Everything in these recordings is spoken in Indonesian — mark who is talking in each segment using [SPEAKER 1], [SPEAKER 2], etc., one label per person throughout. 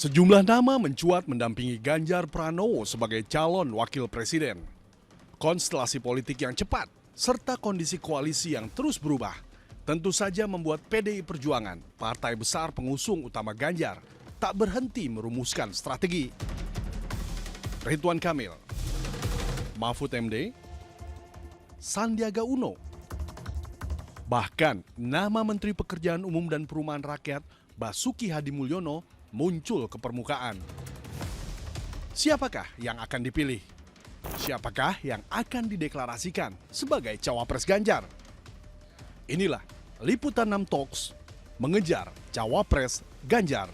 [SPEAKER 1] Sejumlah nama mencuat mendampingi Ganjar Pranowo sebagai calon wakil presiden. Konstelasi politik yang cepat, serta kondisi koalisi yang terus berubah, tentu saja membuat PDI Perjuangan, partai besar pengusung utama Ganjar, tak berhenti merumuskan strategi. Ridwan Kamil, Mahfud MD, Sandiaga Uno, bahkan nama Menteri Pekerjaan Umum dan Perumahan Rakyat Basuki Hadimulyono muncul ke permukaan. Siapakah yang akan dipilih? Siapakah yang akan dideklarasikan sebagai cawapres Ganjar? Inilah Liputan 6 Talks mengejar cawapres Ganjar.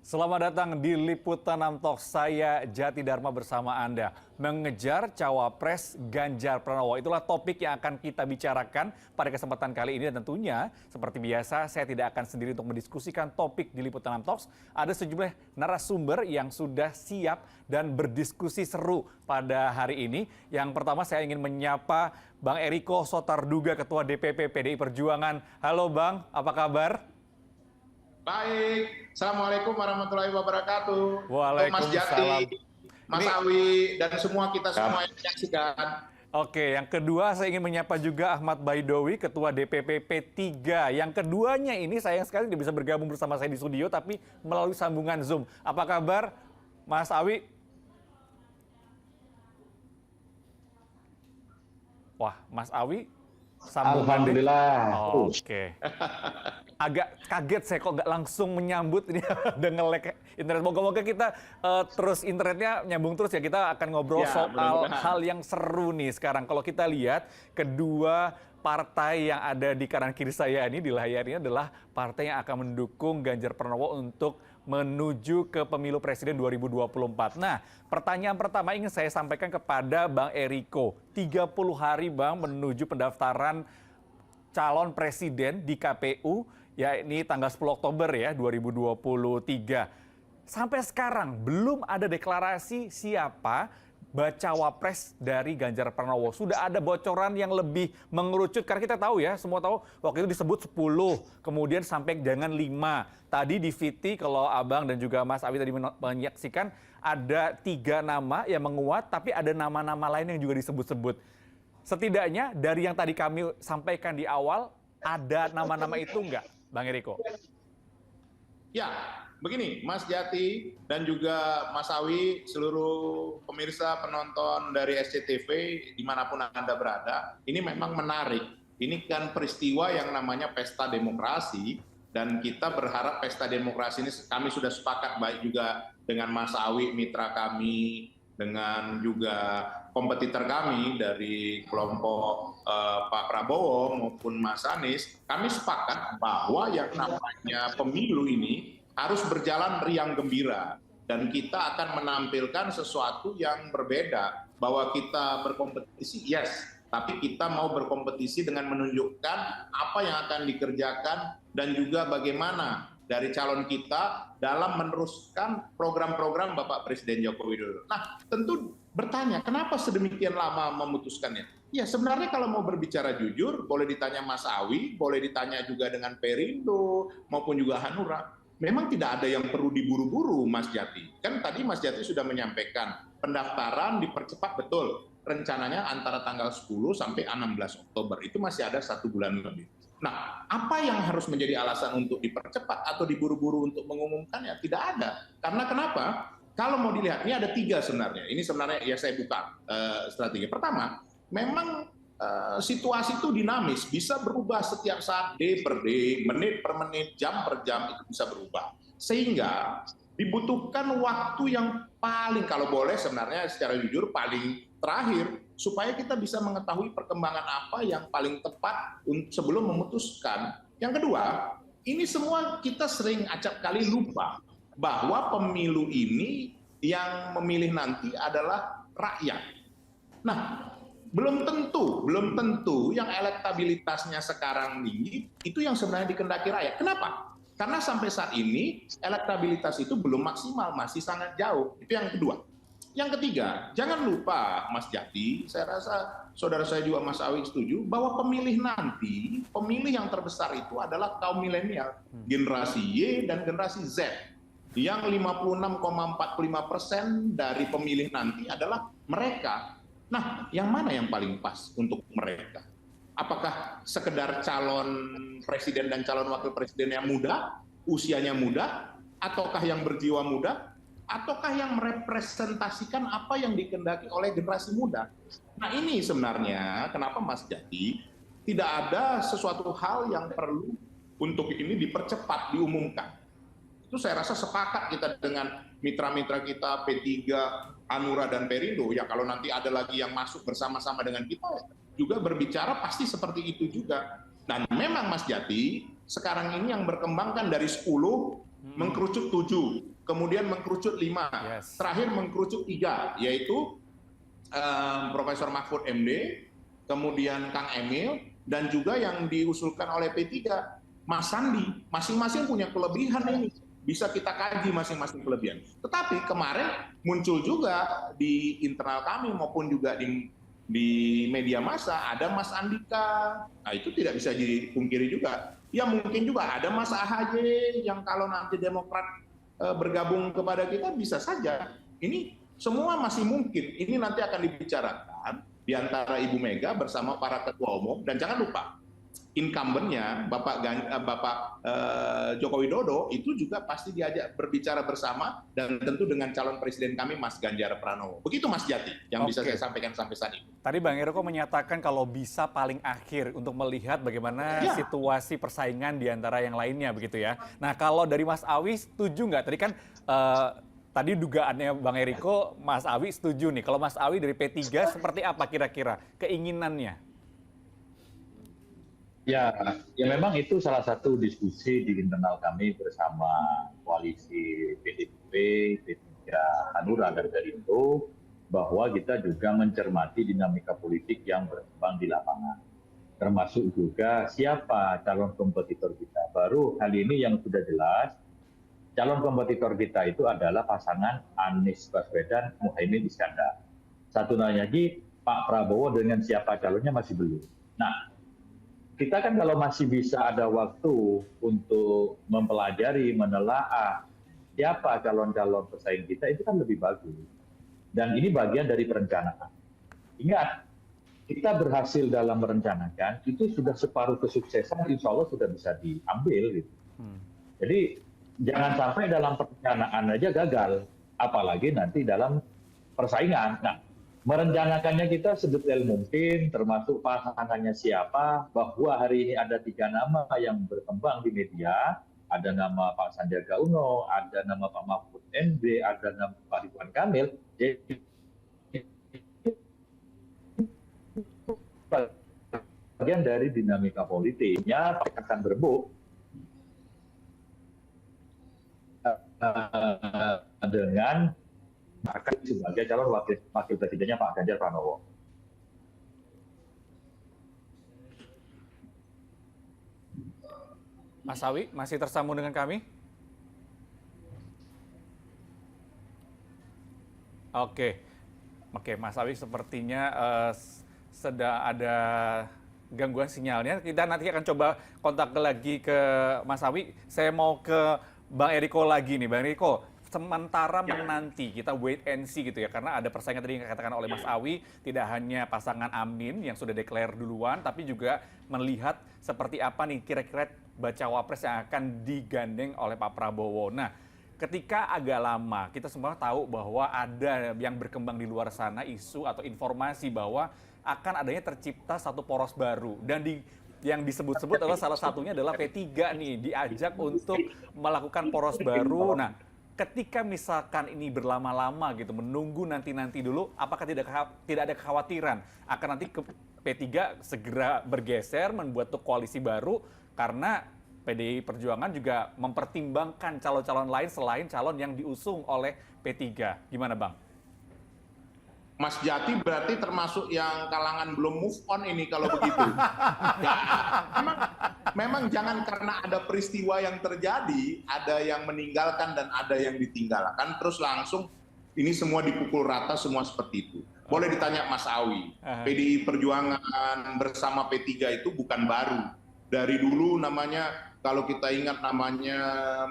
[SPEAKER 2] Selamat datang di Liputan 6 Talks, saya Jati Dharma bersama Anda. Mengejar cawapres Ganjar Pranowo, itulah topik yang akan kita bicarakan pada kesempatan kali ini. Dan tentunya seperti biasa saya tidak akan sendiri untuk mendiskusikan topik di Liputan 6 Talks. Ada sejumlah narasumber yang sudah siap dan berdiskusi seru pada hari ini. Yang pertama saya ingin menyapa Bang Eriko Sotarduga, Ketua DPP PDI Perjuangan. Halo Bang, apa kabar?
[SPEAKER 3] Baik, Assalamualaikum warahmatullahi wabarakatuh.
[SPEAKER 2] Waalaikumsalam.
[SPEAKER 3] Mas Jati, Mas Awi, dan semua kita semua yang menyaksikan.
[SPEAKER 2] Oke, yang kedua saya ingin menyapa juga Ahmad Baidowi, Ketua DPP P3. Yang keduanya ini sayang sekali tidak bisa bergabung bersama saya di studio, tapi melalui sambungan Zoom. Apa kabar, Mas Awi? Wah, Mas Awi, sambungan.
[SPEAKER 4] Alhamdulillah.
[SPEAKER 2] Oke. Agak kaget saya kok nggak langsung menyambut ini ada nge-lag internet. Moga-moga kita terus internetnya nyambung terus ya. Kita akan ngobrol soal hal yang seru nih sekarang. Kalau kita lihat kedua partai yang ada di kanan kiri saya ini di layar ini adalah partai yang akan mendukung Ganjar Pranowo untuk menuju ke pemilu presiden 2024. Nah, pertanyaan pertama ingin saya sampaikan kepada Bang Eriko. 30 hari Bang menuju pendaftaran calon presiden di KPU, ya ini tanggal 10 Oktober ya 2023. Sampai sekarang belum ada deklarasi siapa bacawa pres dari Ganjar Pranowo. Sudah ada bocoran yang lebih mengerucut karena kita tahu ya, semua tahu waktu itu disebut 10, kemudian sampai jangan 5. Tadi di VT kalau Abang dan juga Mas Awi tadi menyaksikan ada 3 nama yang menguat, tapi ada nama-nama lain yang juga disebut-sebut. Setidaknya dari yang tadi kami sampaikan di awal, ada nama-nama itu enggak, Bang Eriko?
[SPEAKER 3] Ya, begini Mas Jati dan juga Mas Awi, seluruh pemirsa penonton dari SCTV dimanapun Anda berada, ini memang menarik. Ini kan peristiwa yang namanya pesta demokrasi, dan kita berharap pesta demokrasi ini kami sudah sepakat baik juga dengan Mas Awi, mitra kami, dengan juga kompetitor kami dari kelompok Pak Prabowo maupun Mas Anies, kami sepakat bahwa yang namanya pemilu ini harus berjalan riang gembira. Dan kita akan menampilkan sesuatu yang berbeda, bahwa kita berkompetisi, yes, tapi kita mau berkompetisi dengan menunjukkan apa yang akan dikerjakan dan juga bagaimana dari calon kita dalam meneruskan program-program Bapak Presiden Joko Widodo. Nah, tentu bertanya, kenapa sedemikian lama memutuskannya? Ya, sebenarnya kalau mau berbicara jujur, boleh ditanya Mas Awi, boleh ditanya juga dengan Perindo, maupun juga Hanura. Memang tidak ada yang perlu diburu-buru, Mas Jati. Kan tadi Mas Jati sudah menyampaikan, pendaftaran dipercepat betul. Rencananya antara tanggal 10 sampai 16 Oktober, itu masih ada 1 bulan lebih. Nah, apa yang harus menjadi alasan untuk dipercepat atau diburu-buru untuk mengumumkannya? Tidak ada. Karena kenapa? Kalau mau dilihat, ini ada 3 sebenarnya. Ini sebenarnya ya saya buka strategi. Pertama, memang situasi itu dinamis, bisa berubah setiap saat, day per day, menit per menit, jam per jam, itu bisa berubah. Sehingga dibutuhkan waktu yang paling, kalau boleh sebenarnya secara jujur, paling terakhir, supaya kita bisa mengetahui perkembangan apa yang paling tepat sebelum memutuskan. Yang kedua, ini semua kita sering acap kali lupa bahwa pemilu ini yang memilih nanti adalah rakyat. Nah, belum tentu yang elektabilitasnya sekarang tinggi itu yang sebenarnya dikehendaki rakyat. Kenapa? Karena sampai saat ini elektabilitas itu belum maksimal, masih sangat jauh. Itu yang kedua. Yang ketiga, jangan lupa Mas Jati, saya rasa saudara saya juga Mas Awi setuju, bahwa pemilih nanti, pemilih yang terbesar itu adalah kaum milenial, generasi Y dan generasi Z. Yang 56,45% dari pemilih nanti adalah mereka. Nah, yang mana yang paling pas untuk mereka? Apakah sekedar calon presiden dan calon wakil presiden yang muda, usianya muda, ataukah yang berjiwa muda, ataukah yang merepresentasikan apa yang dikehendaki oleh generasi muda? Nah, ini sebenarnya kenapa Mas Jati tidak ada sesuatu hal yang perlu untuk ini dipercepat, diumumkan. Itu saya rasa sepakat kita dengan mitra-mitra kita P3, Hanura dan Perindo. Ya kalau nanti ada lagi yang masuk bersama-sama dengan kita juga berbicara pasti seperti itu juga. Dan memang Mas Jati sekarang ini yang berkembang kan dari 10 mengkerucut 7. Kemudian mengkerucut 5, terakhir mengkerucut 3, yaitu Profesor Mahfud MD, kemudian Kang Emil, dan juga yang diusulkan oleh P3, Mas Sandi. Masing-masing punya kelebihan ini, bisa kita kaji masing-masing kelebihan. Tetapi kemarin muncul juga di internal kami maupun juga di media massa, ada Mas Andika. Nah itu tidak bisa dipungkiri juga. Ya mungkin juga ada Mas AHY yang kalau nanti Demokrat bergabung kepada kita bisa saja. Ini semua masih mungkin. Ini nanti akan dibicarakan di antara Ibu Mega bersama para ketua umum. Dan jangan lupa, incumbent-nya Bapak Joko Widodo itu juga pasti diajak berbicara bersama dan tentu dengan calon presiden kami Mas Ganjar Pranowo. Begitu Mas Jati yang bisa saya sampaikan sampai saat ini.
[SPEAKER 2] Tadi Bang Eriko menyatakan kalau bisa paling akhir untuk melihat bagaimana situasi persaingan di antara yang lainnya begitu ya. Nah kalau dari Mas Awi setuju nggak? Tadi kan tadi dugaannya Bang Eriko, Mas Awi setuju nih. Kalau Mas Awi dari P3 seperti apa kira-kira keinginannya?
[SPEAKER 4] Ya memang itu salah satu diskusi di internal kami bersama koalisi PDIP, P3, Hanura, dan Perindo, bahwa kita juga mencermati dinamika politik yang berkembang di lapangan. Termasuk juga siapa calon kompetitor kita. Baru kali ini yang sudah jelas, calon kompetitor kita itu adalah pasangan Anies Baswedan, Muhaimin Iskandar. Satu lagi, Pak Prabowo dengan siapa calonnya masih belum. Nah, kita kan kalau masih bisa ada waktu untuk mempelajari, menelaah siapa calon-calon pesaing kita, itu kan lebih bagus. Dan ini bagian dari perencanaan. Ingat, kita berhasil dalam merencanakan, itu sudah separuh kesuksesan, insya Allah sudah bisa diambil. Gitu. Jadi jangan sampai dalam perencanaan aja gagal, apalagi nanti dalam persaingan. Nah, merencanakannya kita sedetail mungkin, termasuk pasangannya siapa, bahwa hari ini ada 3 nama yang berkembang di media, ada nama Pak Sandiaga Uno, ada nama Pak Mahfud MD, ada nama Pak Ridwan Kamil. Jadi bagian dari dinamika politiknya akan berebut dengan akan sebagai calon wakil presidennya Pak Ganjar Pranowo.
[SPEAKER 2] Mas Awi, masih tersambung dengan kami? Oke, Mas Awi sepertinya sedang ada gangguan sinyalnya. Kita nanti akan coba kontak lagi ke Mas Awi. Saya mau ke Bang Eriko lagi nih, Bang Eriko. Sementara menanti, kita wait and see gitu ya, karena ada persaingan tadi yang dikatakan oleh Mas Awi, tidak hanya pasangan Amin yang sudah declare duluan, tapi juga melihat seperti apa nih kira-kira bacawa pres yang akan digandeng oleh Pak Prabowo. Nah, ketika agak lama, kita semua tahu bahwa ada yang berkembang di luar sana isu atau informasi bahwa akan adanya tercipta satu poros baru, dan yang disebut-sebut adalah salah satunya adalah P3 nih, diajak untuk melakukan poros baru. Nah, ketika misalkan ini berlama-lama gitu, menunggu nanti-nanti dulu, apakah tidak ada kekhawatiran akan nanti P3 segera bergeser, membuat koalisi baru, karena PDI Perjuangan juga mempertimbangkan calon-calon lain selain calon yang diusung oleh P3. Gimana Bang?
[SPEAKER 3] Mas Jati berarti termasuk yang kalangan belum move on ini kalau begitu. Memang jangan karena ada peristiwa yang terjadi, ada yang meninggalkan dan ada yang ditinggalkan, terus langsung ini semua dipukul rata, semua seperti itu. Boleh ditanya Mas Awi, PDI Perjuangan bersama P3 itu bukan baru. Dari dulu namanya, kalau kita ingat namanya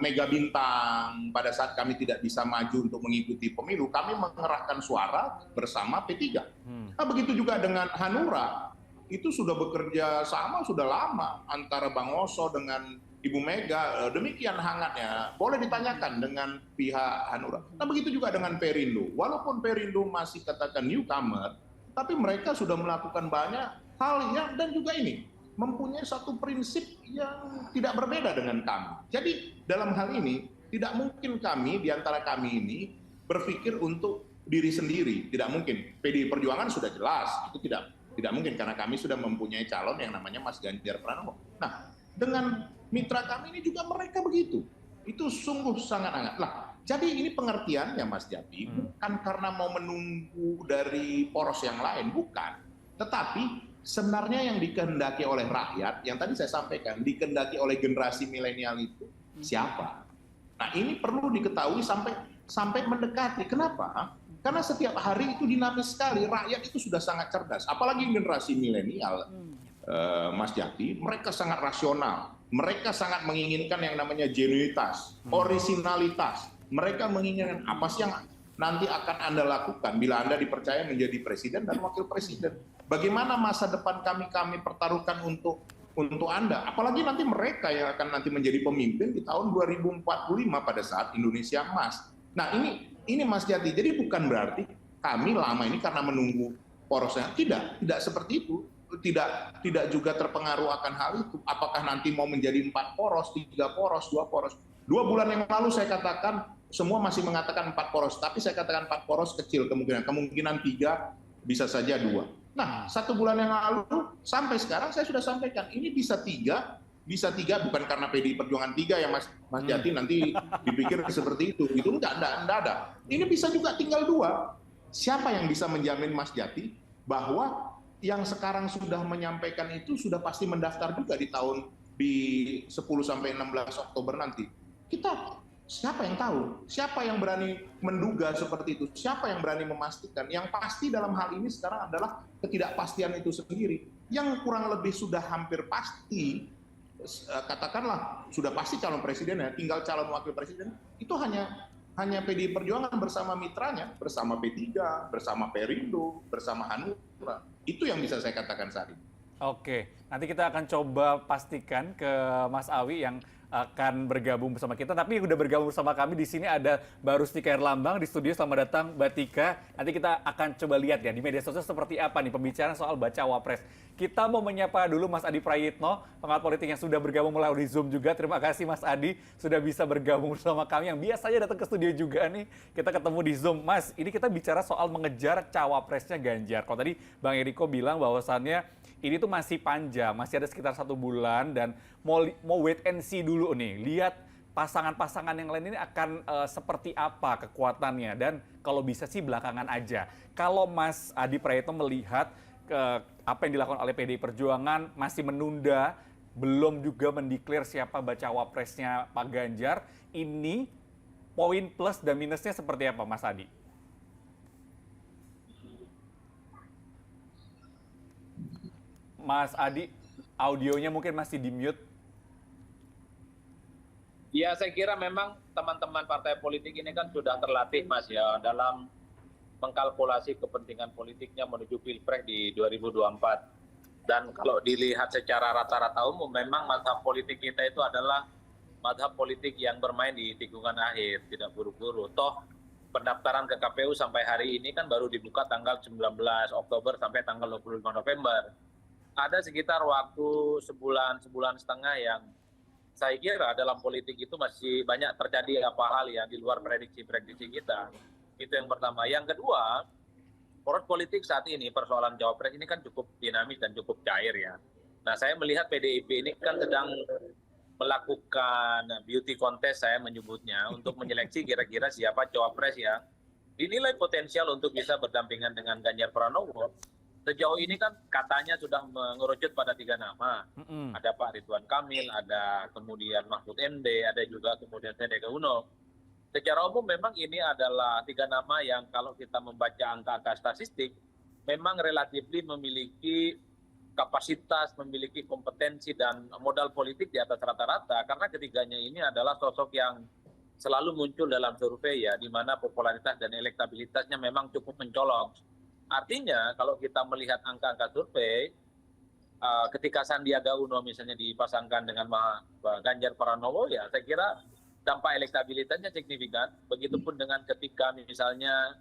[SPEAKER 3] Mega Bintang, pada saat kami tidak bisa maju untuk mengikuti pemilu, kami mengerahkan suara bersama P3. Nah, begitu juga dengan Hanura, itu sudah bekerja sama sudah lama antara Bang Oso dengan Ibu Mega, demikian hangatnya. Boleh ditanyakan dengan pihak Hanura. Nah, begitu juga dengan Perindo. Walaupun Perindo masih katakan newcomer, tapi mereka sudah melakukan banyak hal yang, dan juga ini, mempunyai satu prinsip yang tidak berbeda dengan kami. Jadi, dalam hal ini, tidak mungkin kami, di antara kami ini, berpikir untuk diri sendiri. Tidak mungkin. PDI Perjuangan sudah jelas, itu tidak mungkin, karena kami sudah mempunyai calon yang namanya Mas Ganjar Pranowo. Nah, dengan mitra kami ini juga mereka begitu. Itu sungguh sangat hangat. Lah, jadi ini pengertiannya Mas Jati, bukan karena mau menunggu dari poros yang lain, bukan. Tetapi sebenarnya yang dikehendaki oleh rakyat, yang tadi saya sampaikan, dikehendaki oleh generasi milenial itu siapa? Nah, ini perlu diketahui sampai mendekati. Kenapa? Karena setiap hari itu dinamis sekali. Rakyat itu sudah sangat cerdas. Apalagi generasi milenial, Mas Jati, mereka sangat rasional. Mereka sangat menginginkan yang namanya genuinitas, orisinalitas. Mereka menginginkan apa sih yang nanti akan Anda lakukan bila Anda dipercaya menjadi presiden dan wakil presiden. Bagaimana masa depan kami pertaruhkan untuk Anda. Apalagi nanti mereka yang akan nanti menjadi pemimpin di tahun 2045 pada saat Indonesia emas. Nah, ini Mas Jati. Jadi bukan berarti kami lama ini karena menunggu porosnya. Tidak seperti itu. Tidak juga terpengaruh akan hal itu. Apakah nanti mau menjadi 4 poros, 3 poros, 2 poros. 2 bulan yang lalu saya katakan, semua masih mengatakan 4 poros. Tapi saya katakan 4 poros kecil kemungkinan. Kemungkinan 3, bisa saja 2. Nah, 1 bulan yang lalu, sampai sekarang saya sudah sampaikan, ini bisa 3, bukan karena PDI Perjuangan 3 ya Mas Jati, nanti dipikir seperti itu. Itu enggak ada. Ini bisa juga tinggal 2. Siapa yang bisa menjamin Mas Jati bahwa yang sekarang sudah menyampaikan itu sudah pasti mendaftar juga di 10 sampai 16 Oktober nanti. Siapa yang tahu? Siapa yang berani menduga seperti itu? Siapa yang berani memastikan? Yang pasti dalam hal ini sekarang adalah ketidakpastian itu sendiri. Yang kurang lebih sudah hampir pasti, katakanlah sudah pasti calon presiden ya, tinggal calon wakil presiden, itu hanya PDI Perjuangan bersama mitranya, bersama P3, bersama Perindo, bersama Hanura. Itu yang bisa saya katakan saat ini.
[SPEAKER 2] Oke, nanti kita akan coba pastikan ke Mas Awi yang akan bergabung bersama kita. Tapi yang udah bergabung bersama kami di sini ada Mbak Rustika Herlambang di studio. Selamat datang Mbak Tika. Nanti kita akan coba lihat ya di media sosial seperti apa nih pembicaraan soal baca wapres. Kita mau menyapa dulu Mas Adi Prayitno, pengamat politik yang sudah bergabung melalui Zoom juga. Terima kasih Mas Adi sudah bisa bergabung bersama kami yang biasanya datang ke studio juga nih. Kita ketemu di Zoom. Mas, ini kita bicara soal mengejar cawapresnya Ganjar. Kalau tadi Bang Eriko bilang bahwasannya ini tuh masih panjang, masih ada sekitar 1 bulan dan mau wait and see dulu nih. Lihat pasangan-pasangan yang lain ini akan seperti apa kekuatannya dan kalau bisa sih belakangan aja. Kalau Mas Adi Prayitno melihat apa yang dilakukan oleh PDI Perjuangan masih menunda, belum juga mendeklar siapa bacawa presnya Pak Ganjar, ini poin plus dan minusnya seperti apa Mas Adi? Mas Adi, audionya mungkin masih di mute.
[SPEAKER 5] Ya, saya kira memang teman-teman partai politik ini kan sudah terlatih Mas ya dalam mengkalkulasi kepentingan politiknya menuju Pilpres di 2024. Dan kalau dilihat secara rata-rata umum, memang mazhab politik kita itu adalah mazhab politik yang bermain di tikungan akhir, tidak buru-buru. Toh pendaftaran ke KPU sampai hari ini kan baru dibuka tanggal 19 Oktober sampai tanggal 25 November. Ada sekitar waktu sebulan setengah yang saya kira dalam politik itu masih banyak terjadi apa hal yang di luar prediksi-prediksi kita. Itu yang pertama. Yang kedua, poros politik saat ini, persoalan Cawapres ini kan cukup dinamis dan cukup cair ya. Nah, saya melihat PDIP ini kan sedang melakukan beauty contest, saya menyebutnya, untuk menyeleksi kira-kira siapa Cawapres yang dinilai potensial untuk bisa berdampingan dengan Ganjar Pranowo. Sejauh ini kan katanya sudah mengerucut pada 3 nama. Ada Pak Ridwan Kamil, ada kemudian Mahfud MD, ada juga kemudian Sandiaga Uno. Secara umum memang ini adalah 3 nama yang kalau kita membaca angka-angka statistik, memang relatif memiliki kapasitas, memiliki kompetensi dan modal politik di atas rata-rata, karena ketiganya ini adalah sosok yang selalu muncul dalam survei ya, di mana popularitas dan elektabilitasnya memang cukup mencolok. Artinya kalau kita melihat angka-angka survei, ketika Sandiaga Uno misalnya dipasangkan dengan Ganjar Pranowo, ya saya kira dampak elektabilitasnya signifikan. Begitupun dengan ketika misalnya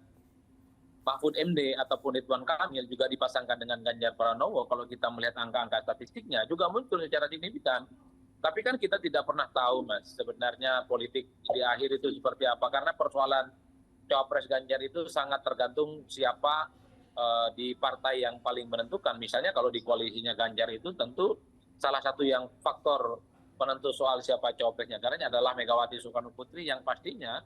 [SPEAKER 5] Mahfud MD ataupun Ridwan Kamil juga dipasangkan dengan Ganjar Pranowo, kalau kita melihat angka-angka statistiknya juga muncul secara signifikan. Tapi kan kita tidak pernah tahu, Mas, sebenarnya politik di akhir itu seperti apa. Karena persoalan Cawapres Ganjar itu sangat tergantung siapa di partai yang paling menentukan. Misalnya kalau di koalisinya Ganjar itu tentu salah satu yang faktor penentu soal siapa cawapresnya karena adalah Megawati Soekarno Putri yang pastinya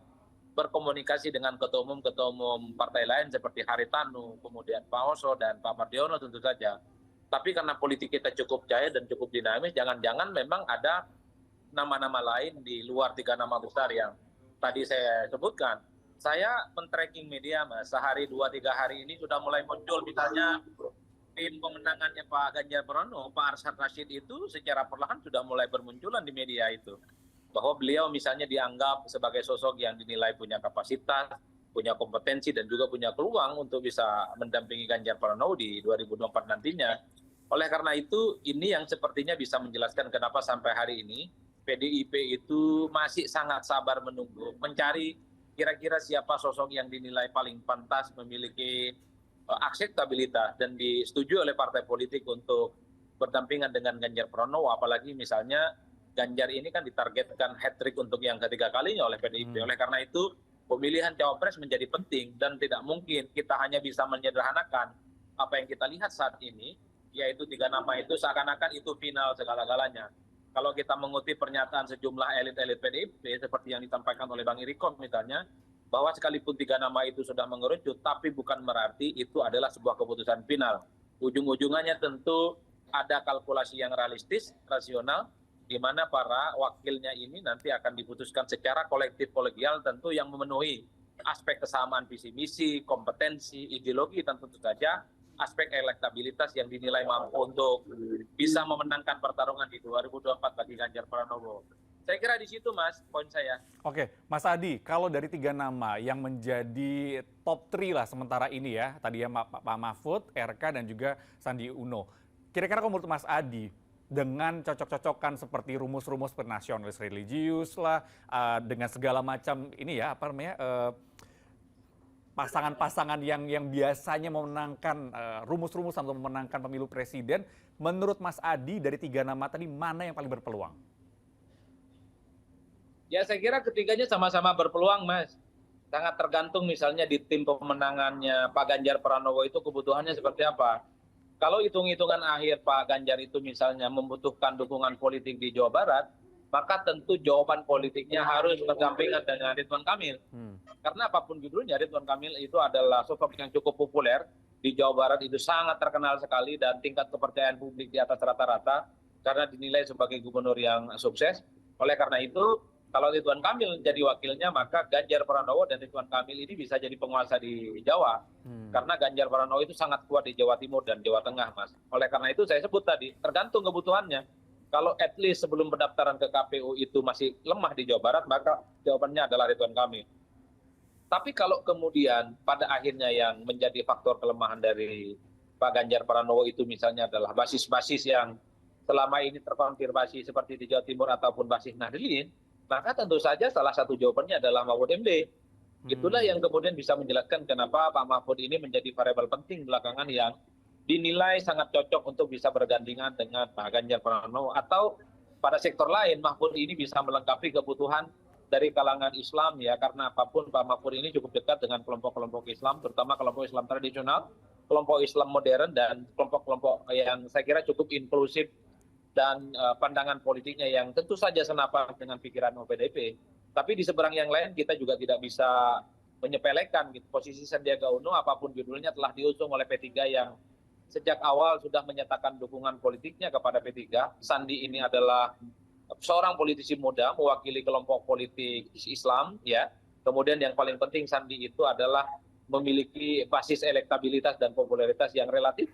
[SPEAKER 5] berkomunikasi dengan ketua umum partai lain seperti Haritanu, kemudian Pak Oso dan Pak Mardiono tentu saja. Tapi karena politik kita cukup cair dan cukup dinamis, jangan-jangan memang ada nama-nama lain di luar 3 nama besar yang tadi saya sebutkan. Saya men-tracking media, Mas, sehari 2-3 hari ini sudah mulai muncul misalnya tim pemenangannya Pak Ganjar Pranowo, Pak Arsyad Rashid itu secara perlahan sudah mulai bermunculan di media itu. Bahwa beliau misalnya dianggap sebagai sosok yang dinilai punya kapasitas, punya kompetensi, dan juga punya peluang untuk bisa mendampingi Ganjar Pranowo di 2024 nantinya. Oleh karena itu, ini yang sepertinya bisa menjelaskan kenapa sampai hari ini PDIP itu masih sangat sabar menunggu, mencari kira-kira siapa sosok yang dinilai paling pantas memiliki akseptabilitas dan disetujui oleh partai politik untuk berdampingan dengan Ganjar Pranowo, apalagi misalnya Ganjar ini kan ditargetkan hat-trick untuk yang ketiga kalinya oleh PDIP. Oleh karena itu pemilihan cawapres menjadi penting dan tidak mungkin kita hanya bisa menyederhanakan apa yang kita lihat saat ini, yaitu 3 nama itu seakan-akan itu final segala-galanya. Kalau kita mengutip pernyataan sejumlah elit-elit PDIP seperti yang disampaikan oleh Bang Irikon misalnya, bahwa sekalipun 3 nama itu sudah mengerucut, tapi bukan berarti itu adalah sebuah keputusan final. Ujung-ujungannya tentu ada kalkulasi yang realistis, rasional, di mana para wakilnya ini nanti akan diputuskan secara kolektif kolegial tentu yang memenuhi aspek kesamaan visi misi, kompetensi, ideologi, dan tentu saja aspek elektabilitas yang dinilai mampu untuk bisa memenangkan pertarungan di 2024 bagi Ganjar Pranowo. Saya kira di situ, Mas, poin saya.
[SPEAKER 2] Oke, Mas Adi, kalau dari 3 nama yang menjadi top 3 lah sementara ini ya, tadi ya Pak Mahfud, RK, dan juga Sandi Uno. Kira-kira kalau menurut Mas Adi, dengan cocok-cocokan seperti rumus-rumus nasionalis religius lah, dengan segala macam ini ya, apa namanya, pasangan-pasangan yang biasanya memenangkan rumus-rumus untuk memenangkan pemilu presiden, menurut Mas Adi dari 3 nama tadi mana yang paling berpeluang?
[SPEAKER 5] Ya saya kira ketiganya sama-sama berpeluang, Mas. Sangat tergantung misalnya di tim pemenangannya Pak Ganjar Pranowo itu kebutuhannya seperti apa. Kalau hitung-hitungan akhir Pak Ganjar itu misalnya membutuhkan dukungan politik di Jawa Barat, maka tentu jawaban politiknya harus berdampingan dengan Ridwan Kamil. Karena apapun judulnya, Ridwan Kamil itu adalah sosok yang cukup populer di Jawa Barat, itu sangat terkenal sekali dan tingkat kepercayaan publik di atas rata-rata karena dinilai sebagai gubernur yang sukses. Oleh karena itu, kalau Ridwan Kamil jadi wakilnya, maka Ganjar Pranowo dan Ridwan Kamil ini bisa jadi penguasa di Jawa. Karena Ganjar Pranowo itu sangat kuat di Jawa Timur dan Jawa Tengah, Mas. Oleh karena itu saya sebut tadi, tergantung kebutuhannya. Kalau at least sebelum pendaftaran ke KPU itu masih lemah di Jawa Barat, maka jawabannya adalah Ridwan Kamil. Tapi kalau kemudian pada akhirnya yang menjadi faktor kelemahan dari Pak Ganjar Pranowo itu misalnya adalah basis-basis yang selama ini terkonfirmasi seperti di Jawa Timur ataupun basis Nahdliyin, maka tentu saja salah satu jawabannya adalah Mahfud MD. Itulah yang kemudian bisa menjelaskan kenapa Pak Mahfud ini menjadi variabel penting belakangan yang dinilai sangat cocok untuk bisa bergandengan dengan Pak Ganjar Pranowo. Atau pada sektor lain, Mahfud ini bisa melengkapi kebutuhan dari kalangan Islam ya, karena apapun Pak Mahfud ini cukup dekat dengan kelompok-kelompok Islam, terutama kelompok Islam tradisional, kelompok Islam modern, dan kelompok-kelompok yang saya kira cukup inklusif dan pandangan politiknya yang tentu saja senapan dengan pikiran PDIP. Tapi di seberang yang lain kita juga tidak bisa menyepelekan gitu. Posisi Sandiaga Uno apapun judulnya telah diusung oleh P3 yang sejak awal sudah menyatakan dukungan politiknya kepada P3. Sandi ini adalah seorang politisi muda mewakili kelompok politik Islam ya, Kemudian yang paling penting Sandi itu adalah memiliki basis elektabilitas dan popularitas yang relatif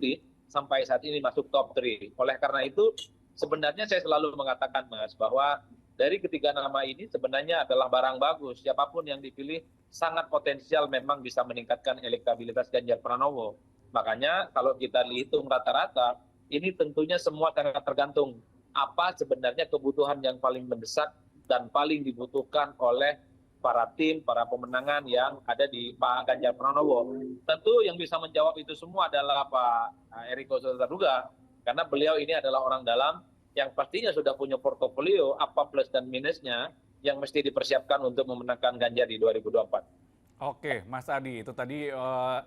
[SPEAKER 5] sampai saat ini masuk top 3. Oleh karena itu sebenarnya saya selalu mengatakan Mas bahwa dari ketiga nama ini sebenarnya adalah barang bagus. Siapapun yang dipilih sangat potensial memang bisa meningkatkan elektabilitas Ganjar Pranowo. Makanya kalau kita hitung rata-rata, ini tentunya semua sangat tergantung apa sebenarnya kebutuhan yang paling mendesak dan paling dibutuhkan oleh para tim, para pemenangan yang ada di Pak Ganjar Pranowo. Tentu yang bisa menjawab itu semua adalah Pak Eriko Sotarduga, karena beliau ini adalah orang dalam yang pastinya sudah punya portofolio apa plus dan minusnya yang mesti dipersiapkan untuk memenangkan Ganjar di 2024.
[SPEAKER 2] Oke, Mas Adi, itu tadi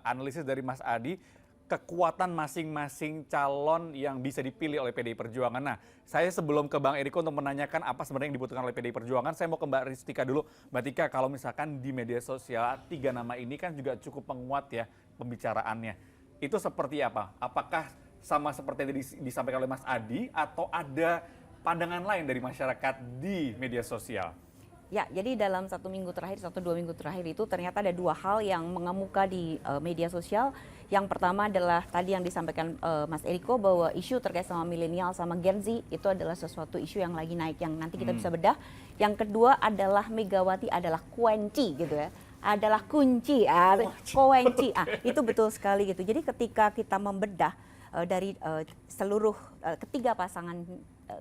[SPEAKER 2] analisis dari Mas Adi, kekuatan masing-masing calon yang bisa dipilih oleh PDI Perjuangan. Nah, saya sebelum ke Bang Eriko untuk menanyakan apa sebenarnya yang dibutuhkan oleh PDI Perjuangan, saya mau ke Mbak Ristika dulu. Mbak Tika, kalau misalkan di media sosial, 3 nama ini kan juga cukup menguat ya pembicaraannya. Itu seperti apa? Apakah sama seperti yang disampaikan oleh Mas Adi atau ada pandangan lain dari masyarakat di media sosial?
[SPEAKER 6] Ya, jadi dalam 1 minggu terakhir, 1-2 minggu terakhir itu ternyata ada 2 hal yang mengemuka di media sosial. Yang pertama adalah tadi yang disampaikan Mas Eriko bahwa isu terkait sama milenial sama Gen Z itu adalah sesuatu isu yang lagi naik yang nanti kita bisa bedah. Yang kedua adalah Megawati adalah kunci gitu ya. Adalah kunci, kunci. Itu betul sekali gitu. Jadi ketika kita membedah dari seluruh ketiga pasangan,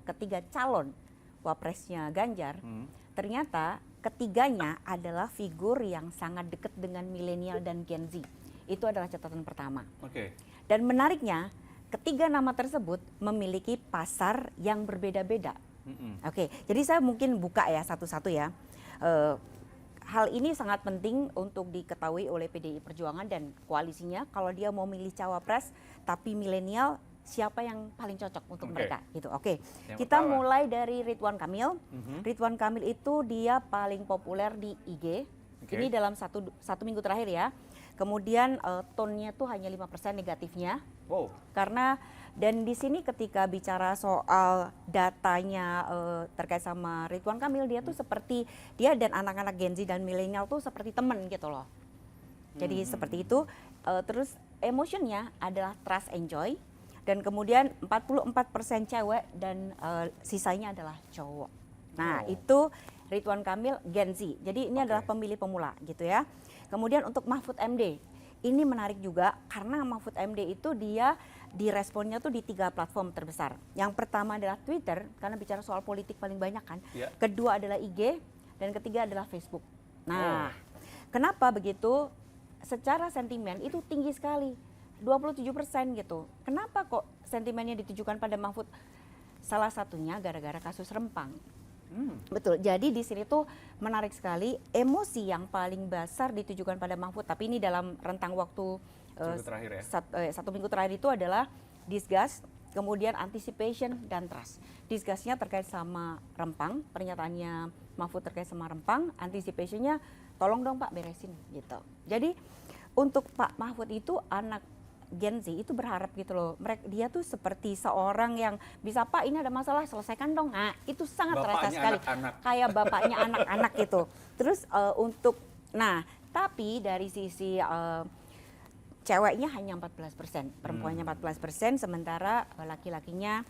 [SPEAKER 6] ketiga calon wapresnya Ganjar, ternyata ketiganya adalah figur yang sangat dekat dengan milenial dan Gen Z. Itu adalah catatan pertama.
[SPEAKER 2] Oke.
[SPEAKER 6] Dan menariknya, ketiga nama tersebut memiliki pasar yang berbeda-beda. Oke, jadi saya mungkin buka ya satu-satu ya. Hal ini sangat penting untuk diketahui oleh PDI Perjuangan dan koalisinya. Kalau dia mau milih cawapres, tapi milenial, siapa yang paling cocok untuk mereka gitu. Oke. Kita mulai dari Ridwan Kamil. Ridwan Kamil itu dia paling populer di IG. Ini dalam satu minggu terakhir ya. Kemudian tone-nya tuh hanya 5% negatifnya.
[SPEAKER 2] Wow.
[SPEAKER 6] Karena dan di sini ketika bicara soal datanya terkait sama Ridwan Kamil, dia tuh seperti dia dan anak-anak Gen Z dan milenial tuh seperti teman gitu loh. Jadi seperti itu. Terus emotionnya adalah trust enjoy. Dan kemudian 44% cewek dan sisanya adalah cowok. Nah itu Ridwan Kamil Gen Z. Jadi ini adalah pemilih pemula gitu ya. Kemudian untuk Mahfud MD, ini menarik juga karena Mahfud MD itu dia diresponnya tuh di 3 platform terbesar. Yang pertama adalah Twitter, karena bicara soal politik paling banyak kan. Kedua adalah IG, dan ketiga adalah Facebook. Nah, kenapa begitu? Secara sentimen itu tinggi sekali. 27% gitu. Kenapa kok sentimennya ditujukan pada Mahfud? Salah satunya gara-gara kasus Rempang. Betul. Jadi di sini tuh menarik sekali emosi yang paling besar ditujukan pada Mahfud. Tapi ini dalam rentang waktu
[SPEAKER 2] terakhir ya?
[SPEAKER 6] 1 minggu terakhir itu adalah disgust, kemudian anticipation dan trust. Disgustnya terkait sama Rempang, pernyataannya Mahfud terkait sama Rempang, anticipationnya tolong dong Pak beresin gitu. Jadi untuk Pak Mahfud itu anak Gen Z itu berharap gitu loh. Dia tuh seperti seorang yang bisa Pak ini ada masalah selesaikan dong. Nah itu sangat terasa sekali. Kayak bapaknya anak-anak gitu. Terus tapi dari sisi ceweknya hanya 14%. Perempuannya 14%, sementara laki-lakinya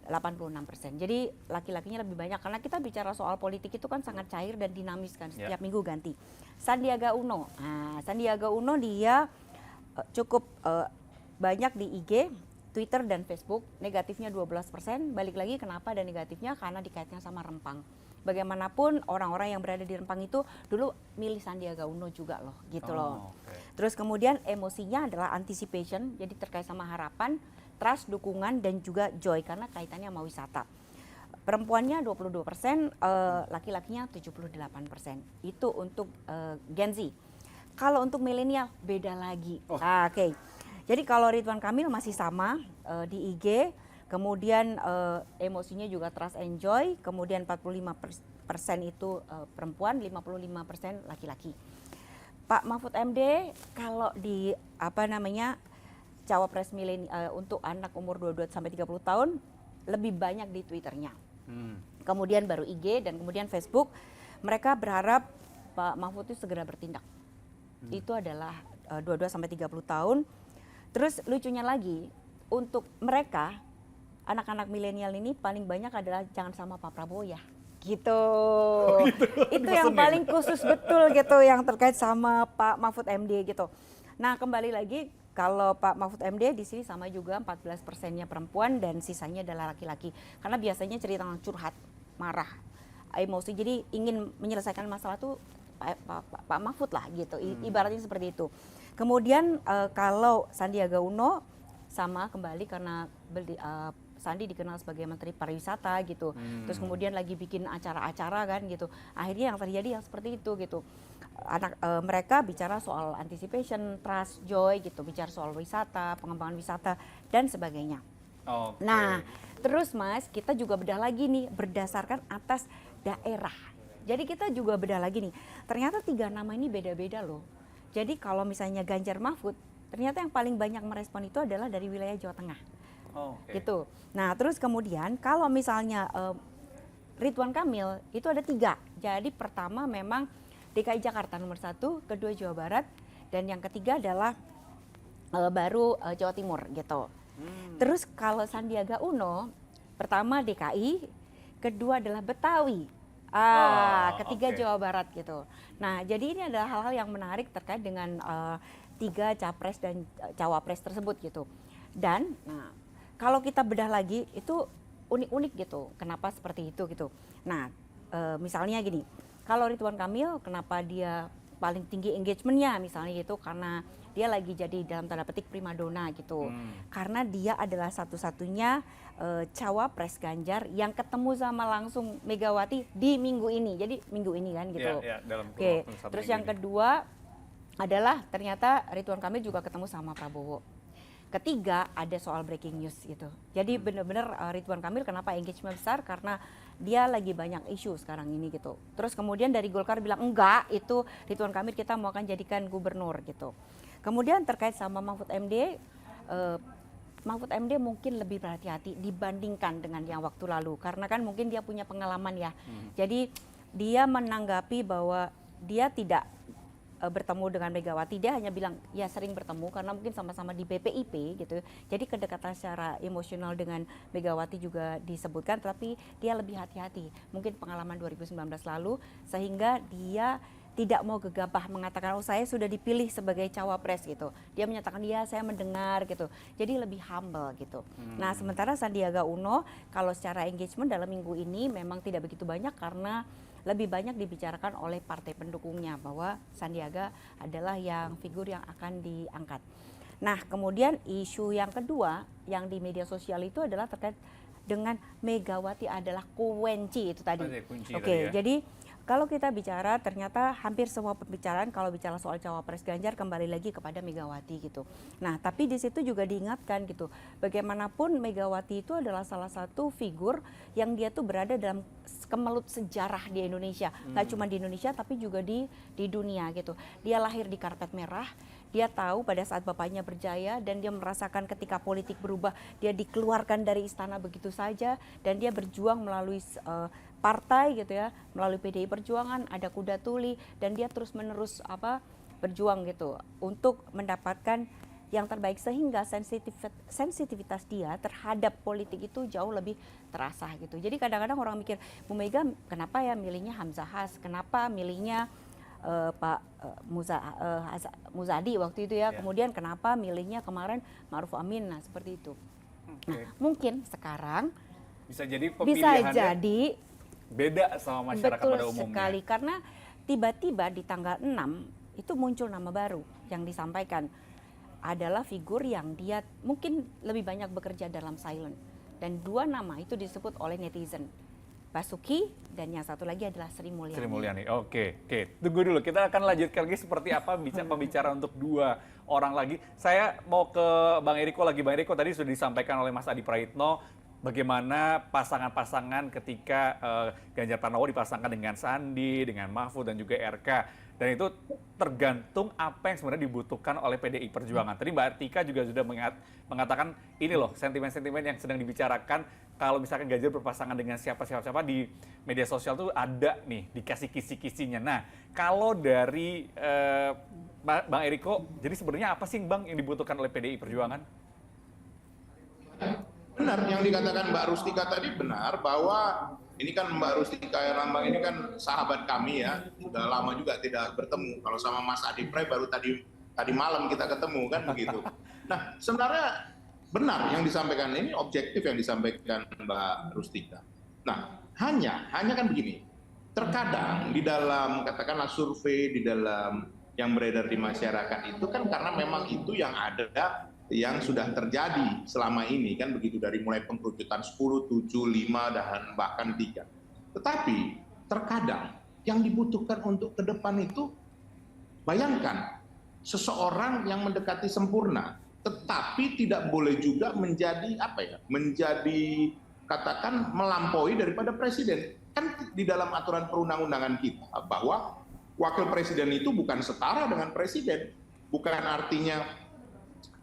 [SPEAKER 6] 86%. Jadi laki-lakinya lebih banyak karena kita bicara soal politik itu kan sangat cair dan dinamis kan. Setiap minggu ganti. Sandiaga Uno. Nah, Sandiaga Uno dia cukup banyak di IG, Twitter dan Facebook, negatifnya 12%. Balik lagi kenapa ada negatifnya? Karena dikaitnya sama Rempang. Bagaimanapun orang-orang yang berada di Rempang itu dulu milih Sandiaga Uno juga loh, gitu loh. Terus kemudian emosinya adalah anticipation, jadi terkait sama harapan, trust, dukungan dan juga joy karena kaitannya sama wisata. Perempuannya 22%, laki-lakinya 78%. Itu untuk Gen Z. Kalau untuk milenial beda lagi. Oke. Jadi kalau Ridwan Kamil masih sama di IG, kemudian emosinya juga trust enjoy, kemudian 45% itu perempuan, 55% laki-laki. Pak Mahfud MD kalau di cawapres milenial untuk anak umur 22 sampai 30 tahun lebih banyak di Twitternya. Kemudian baru IG dan kemudian Facebook. Mereka berharap Pak Mahfud itu segera bertindak. Itu adalah 22 sampai 30 tahun. Terus lucunya lagi, untuk mereka anak-anak milenial ini paling banyak adalah jangan sama Pak Prabowo ya. Gitu. Itu yang paling khusus betul gitu yang terkait sama Pak Mahfud MD gitu. Nah, kembali lagi kalau Pak Mahfud MD di sini sama juga 14%-nya perempuan dan sisanya adalah laki-laki. Karena biasanya cerita curhat, marah, emosi. Jadi ingin menyelesaikan masalah tuh Pak Mahfud lah gitu. Ibaratnya seperti itu. Kemudian kalau Sandiaga Uno sama kembali karena Sandi dikenal sebagai Menteri Pariwisata gitu. Terus kemudian lagi bikin acara-acara kan gitu. Akhirnya yang terjadi yang seperti itu gitu. Mereka bicara soal anticipation, trust, joy gitu, bicara soal wisata, pengembangan wisata dan sebagainya.
[SPEAKER 2] Okay.
[SPEAKER 6] Nah, terus Mas, kita juga bedah lagi nih berdasarkan atas daerah. Jadi kita juga bedah lagi nih. Ternyata 3 nama ini beda-beda loh. Jadi kalau misalnya Ganjar Mahfud, ternyata yang paling banyak merespon itu adalah dari wilayah Jawa Tengah. Gitu. Nah, terus kemudian kalau misalnya Ridwan Kamil itu ada 3. Jadi pertama memang DKI Jakarta nomor 1, kedua Jawa Barat, dan yang ketiga adalah baru Jawa Timur gitu. Terus kalau Sandiaga Uno, pertama DKI, kedua adalah Betawi, ketiga Jawa Barat gitu. Nah, jadi ini adalah hal-hal yang menarik terkait dengan 3 capres dan cawapres tersebut gitu. Dan nah, kalau kita bedah lagi itu unik-unik gitu. Kenapa seperti itu gitu. Nah, misalnya gini. Kalau Ridwan Kamil, kenapa dia paling tinggi engagementnya misalnya gitu, karena dia lagi jadi dalam tanda petik primadona gitu. Karena dia adalah satu-satunya cawapres Ganjar yang ketemu sama langsung Megawati di minggu ini. Jadi minggu ini kan gitu. Oke. Terus yang kedua adalah ternyata Ridwan Kamil juga ketemu sama Prabowo. Ketiga ada soal breaking news gitu. Jadi benar-benar Ridwan Kamil kenapa engagement besar, karena dia lagi banyak isu sekarang ini gitu. Terus kemudian dari Golkar bilang enggak, itu Ridwan Kamil kita mau akan jadikan gubernur gitu. Kemudian terkait sama Mahfud MD, Mahfud MD mungkin lebih berhati-hati dibandingkan dengan yang waktu lalu, karena kan mungkin dia punya pengalaman ya. Jadi dia menanggapi bahwa dia tidak bertemu dengan Megawati, dia hanya bilang ya sering bertemu karena mungkin sama-sama di BPIP gitu. Jadi kedekatan secara emosional dengan Megawati juga disebutkan, tapi dia lebih hati-hati. Mungkin pengalaman 2019 lalu sehingga dia tidak mau gegabah mengatakan oh saya sudah dipilih sebagai cawapres gitu. Dia menyatakan ya saya mendengar gitu. Jadi lebih humble gitu. Nah, sementara Sandiaga Uno kalau secara engagement dalam minggu ini memang tidak begitu banyak karena lebih banyak dibicarakan oleh partai pendukungnya bahwa Sandiaga adalah yang figur yang akan diangkat. Nah, kemudian isu yang kedua yang di media sosial itu adalah terkait dengan Megawati adalah kunci itu tadi. Oke, jadi kalau kita bicara ternyata hampir semua pembicaraan kalau bicara soal cawapres Ganjar kembali lagi kepada Megawati gitu. Nah, tapi di situ juga diingatkan gitu, bagaimanapun Megawati itu adalah salah satu figur yang dia tuh berada dalam kemelut sejarah di Indonesia. Nggak cuma di Indonesia tapi juga di dunia gitu. Dia lahir di karpet merah, dia tahu pada saat bapaknya berjaya dan dia merasakan ketika politik berubah, dia dikeluarkan dari istana begitu saja dan dia berjuang melalui partai gitu ya, melalui PDI Perjuangan, ada kuda tuli dan dia terus-menerus berjuang gitu untuk mendapatkan yang terbaik sehingga sensitivitas dia terhadap politik itu jauh lebih terasa gitu. Jadi kadang-kadang orang mikir, Bu Mega kenapa ya milihnya Hamzahas, kenapa milihnya Pak Muzadi waktu itu ya, kemudian kenapa milihnya kemarin Ma'ruf Amin, nah seperti itu. Nah, mungkin sekarang
[SPEAKER 2] bisa jadi beda sama masyarakat pada umumnya. Betul sekali,
[SPEAKER 6] karena tiba-tiba di tanggal 6 itu muncul nama baru yang disampaikan adalah figur yang dia mungkin lebih banyak bekerja dalam silent. Dan 2 nama itu disebut oleh netizen, Basuki dan yang satu lagi adalah Sri Mulyani.
[SPEAKER 2] Sri Mulyani, oke. Tunggu dulu, kita akan lanjutkan lagi seperti apa pembicaraan untuk 2 orang lagi. Saya mau ke Bang Eriko lagi. Bang Eriko tadi sudah disampaikan oleh Mas Adi Praitno, bagaimana pasangan-pasangan ketika Ganjar Pranowo dipasangkan dengan Sandi, dengan Mahfud dan juga RK. Dan itu tergantung apa yang sebenarnya dibutuhkan oleh PDI Perjuangan. Tadi Mbak Artika juga sudah mengatakan ini loh sentimen-sentimen yang sedang dibicarakan kalau misalkan Ganjar berpasangan dengan siapa di media sosial tuh ada nih dikasih kisi-kisinya. Nah, kalau dari Bang Eriko, jadi sebenarnya apa sih Bang yang dibutuhkan oleh PDI Perjuangan?
[SPEAKER 3] Benar, yang dikatakan Mbak Rustika tadi benar, bahwa ini kan Mbak Rustika Herlambang ini kan sahabat kami ya, sudah lama juga tidak bertemu. Kalau sama Mas Adi Pray baru tadi malam kita ketemu kan begitu. Nah sebenarnya benar yang disampaikan ini, objektif yang disampaikan Mbak Rustika. Nah hanya kan begini, terkadang di dalam katakanlah survei, di dalam yang beredar di masyarakat itu kan karena memang itu yang ada, yang sudah terjadi selama ini kan begitu, dari mulai pengkerucutan 10, 7, 5 dan bahkan 3. Tetapi terkadang yang dibutuhkan untuk ke depan itu, bayangkan seseorang yang mendekati sempurna tetapi tidak boleh juga menjadi menjadi katakan melampaui daripada presiden. Kan di dalam aturan perundang-undangan kita bahwa wakil presiden itu bukan setara dengan presiden, bukan artinya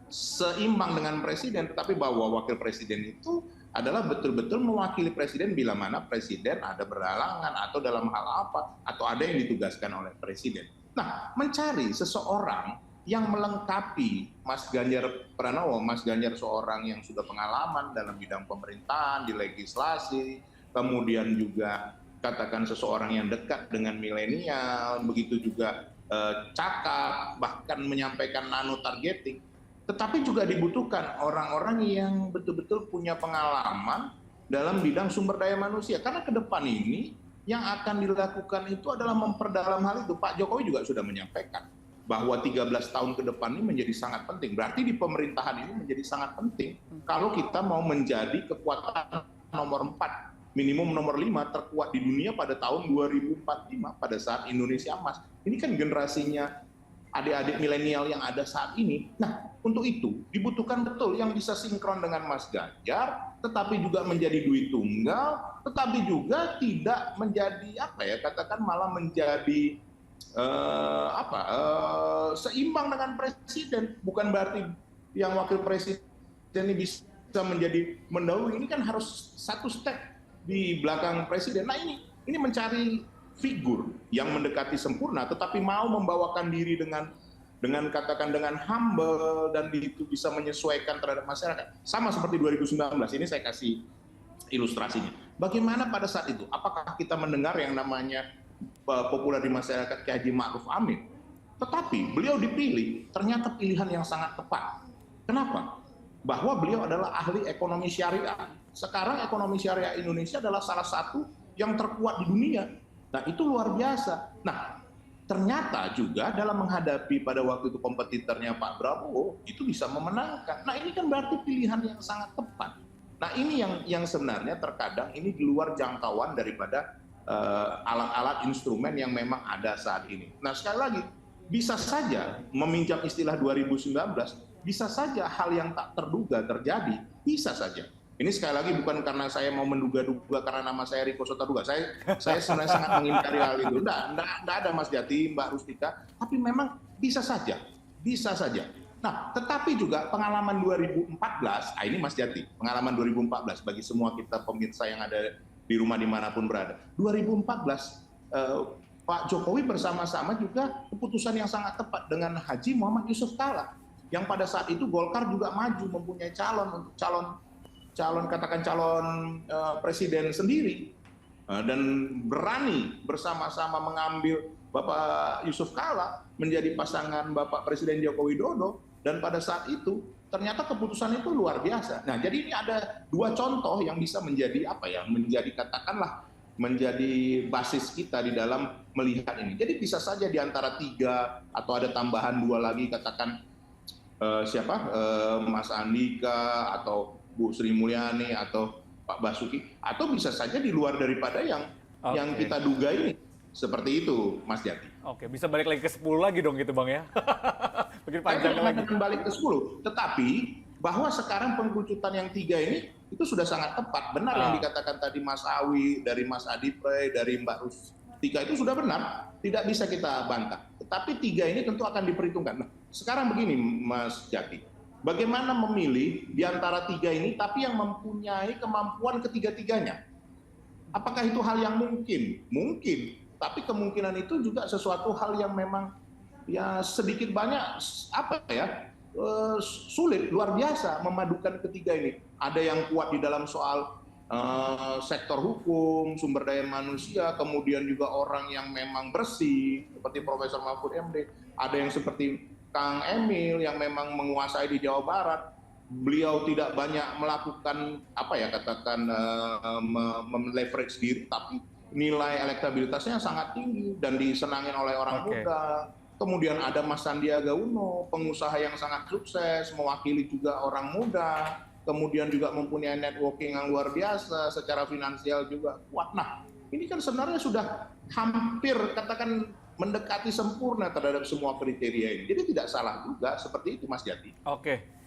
[SPEAKER 3] seimbang dengan presiden, tetapi bahwa wakil presiden itu adalah betul-betul mewakili presiden bila mana presiden ada berhalangan atau dalam hal apa, atau ada yang ditugaskan oleh presiden. Nah, mencari seseorang yang melengkapi Mas Ganjar Pranowo, Mas Ganjar seorang yang sudah pengalaman dalam bidang pemerintahan, di legislasi, kemudian juga katakan seseorang yang dekat dengan milenial, begitu juga cakap, bahkan menyampaikan nano targeting. Tetapi juga dibutuhkan orang-orang yang betul-betul punya pengalaman dalam bidang sumber daya manusia. Karena ke depan ini yang akan dilakukan itu adalah memperdalam hal itu. Pak Jokowi juga sudah menyampaikan bahwa 13 tahun ke depan ini menjadi sangat penting. Berarti di pemerintahan ini menjadi sangat penting kalau kita mau menjadi kekuatan nomor 4, minimum nomor 5 terkuat di dunia pada tahun 2045 pada saat Indonesia emas. Ini kan generasinya adik-adik milenial yang ada saat ini. Nah, untuk itu dibutuhkan betul yang bisa sinkron dengan Mas Ganjar, tetapi juga menjadi duit tunggal, tetapi juga tidak menjadi katakan malah menjadi seimbang dengan presiden. Bukan berarti yang wakil presiden ini bisa menjadi mendahului. Ini kan harus satu step di belakang presiden. Nah ini mencari figur yang mendekati sempurna tetapi mau membawakan diri dengan katakan dengan humble dan itu bisa menyesuaikan terhadap masyarakat. Sama seperti 2019, ini saya kasih ilustrasinya. Bagaimana pada saat itu? Apakah kita mendengar yang namanya populer di masyarakat Ki Haji Ma'ruf Amin? Tetapi beliau dipilih, ternyata pilihan yang sangat tepat. Kenapa? Bahwa beliau adalah ahli ekonomi syariah. Sekarang ekonomi syariah Indonesia adalah salah satu yang terkuat di dunia. Nah, itu luar biasa. Nah, ternyata juga dalam menghadapi pada waktu itu kompetitornya Pak Prabowo, itu bisa memenangkan. Nah, ini kan berarti pilihan yang sangat tepat. Nah, ini yang sebenarnya terkadang ini di luar jangkauan daripada alat-alat instrumen yang memang ada saat ini. Nah, sekali lagi, bisa saja meminjam istilah 2019, bisa saja hal yang tak terduga terjadi, bisa saja. Ini sekali lagi bukan karena saya mau menduga-duga karena nama saya Riko Sotarduga. Saya sebenarnya sangat mengingkari hal itu. Enggak ada Mas Jati, Mbak Rustika, tapi memang bisa saja. Bisa saja. Nah, tetapi juga pengalaman 2014, ini Mas Jati, pengalaman 2014 bagi semua kita pemirsa yang ada di rumah dimanapun berada. 2014, Pak Jokowi bersama-sama juga keputusan yang sangat tepat dengan Haji Muhammad Yusuf Kalla. Yang pada saat itu Golkar juga maju mempunyai calon presiden sendiri dan berani bersama-sama mengambil Bapak Yusuf Kalla menjadi pasangan Bapak Presiden Joko Widodo, dan pada saat itu ternyata keputusan itu luar biasa. Nah, jadi ini ada dua contoh yang bisa menjadi menjadi basis kita di dalam melihat ini. Jadi bisa saja di antara 3 atau ada tambahan 2 lagi, katakan Mas Andika atau Bu Sri Mulyani atau Pak Basuki, atau bisa saja di luar daripada yang kita duga ini. Seperti itu, Mas Jati.
[SPEAKER 2] Oke, bisa balik lagi ke 10 lagi dong gitu Bang ya. Makin panjang lagi.
[SPEAKER 3] Balik ke 10. Tetapi bahwa sekarang pengkerucutan yang 3 ini itu sudah sangat tepat. Benar yang dikatakan tadi Mas Awi, dari Mas Adi Pray, dari Mbak Rustika, itu sudah benar. Tidak bisa kita bantah. Tapi 3 ini tentu akan diperhitungkan. Nah, sekarang begini Mas Jati, bagaimana memilih di antara 3 ini tapi yang mempunyai kemampuan ketiga-tiganya? Apakah itu hal yang mungkin? Mungkin, tapi kemungkinan itu juga sesuatu hal yang memang ya sedikit banyak sulit, luar biasa memadukan ketiga ini. Ada yang kuat di dalam soal sektor hukum, sumber daya manusia, kemudian juga orang yang memang bersih seperti Profesor Mahfud MD. Ada yang seperti Kang Emil yang memang menguasai di Jawa Barat. Beliau tidak banyak melakukan leverage diri, tapi nilai elektabilitasnya sangat tinggi dan disenangin oleh orang muda. Kemudian ada Mas Sandiaga Uno, pengusaha yang sangat sukses, mewakili juga orang muda, kemudian juga mempunyai networking yang luar biasa, secara finansial juga kuat. Nah, ini kan sebenarnya sudah hampir katakan mendekati sempurna terhadap semua kriteria ini. Jadi tidak salah juga seperti itu Mas Jati.
[SPEAKER 2] Oke.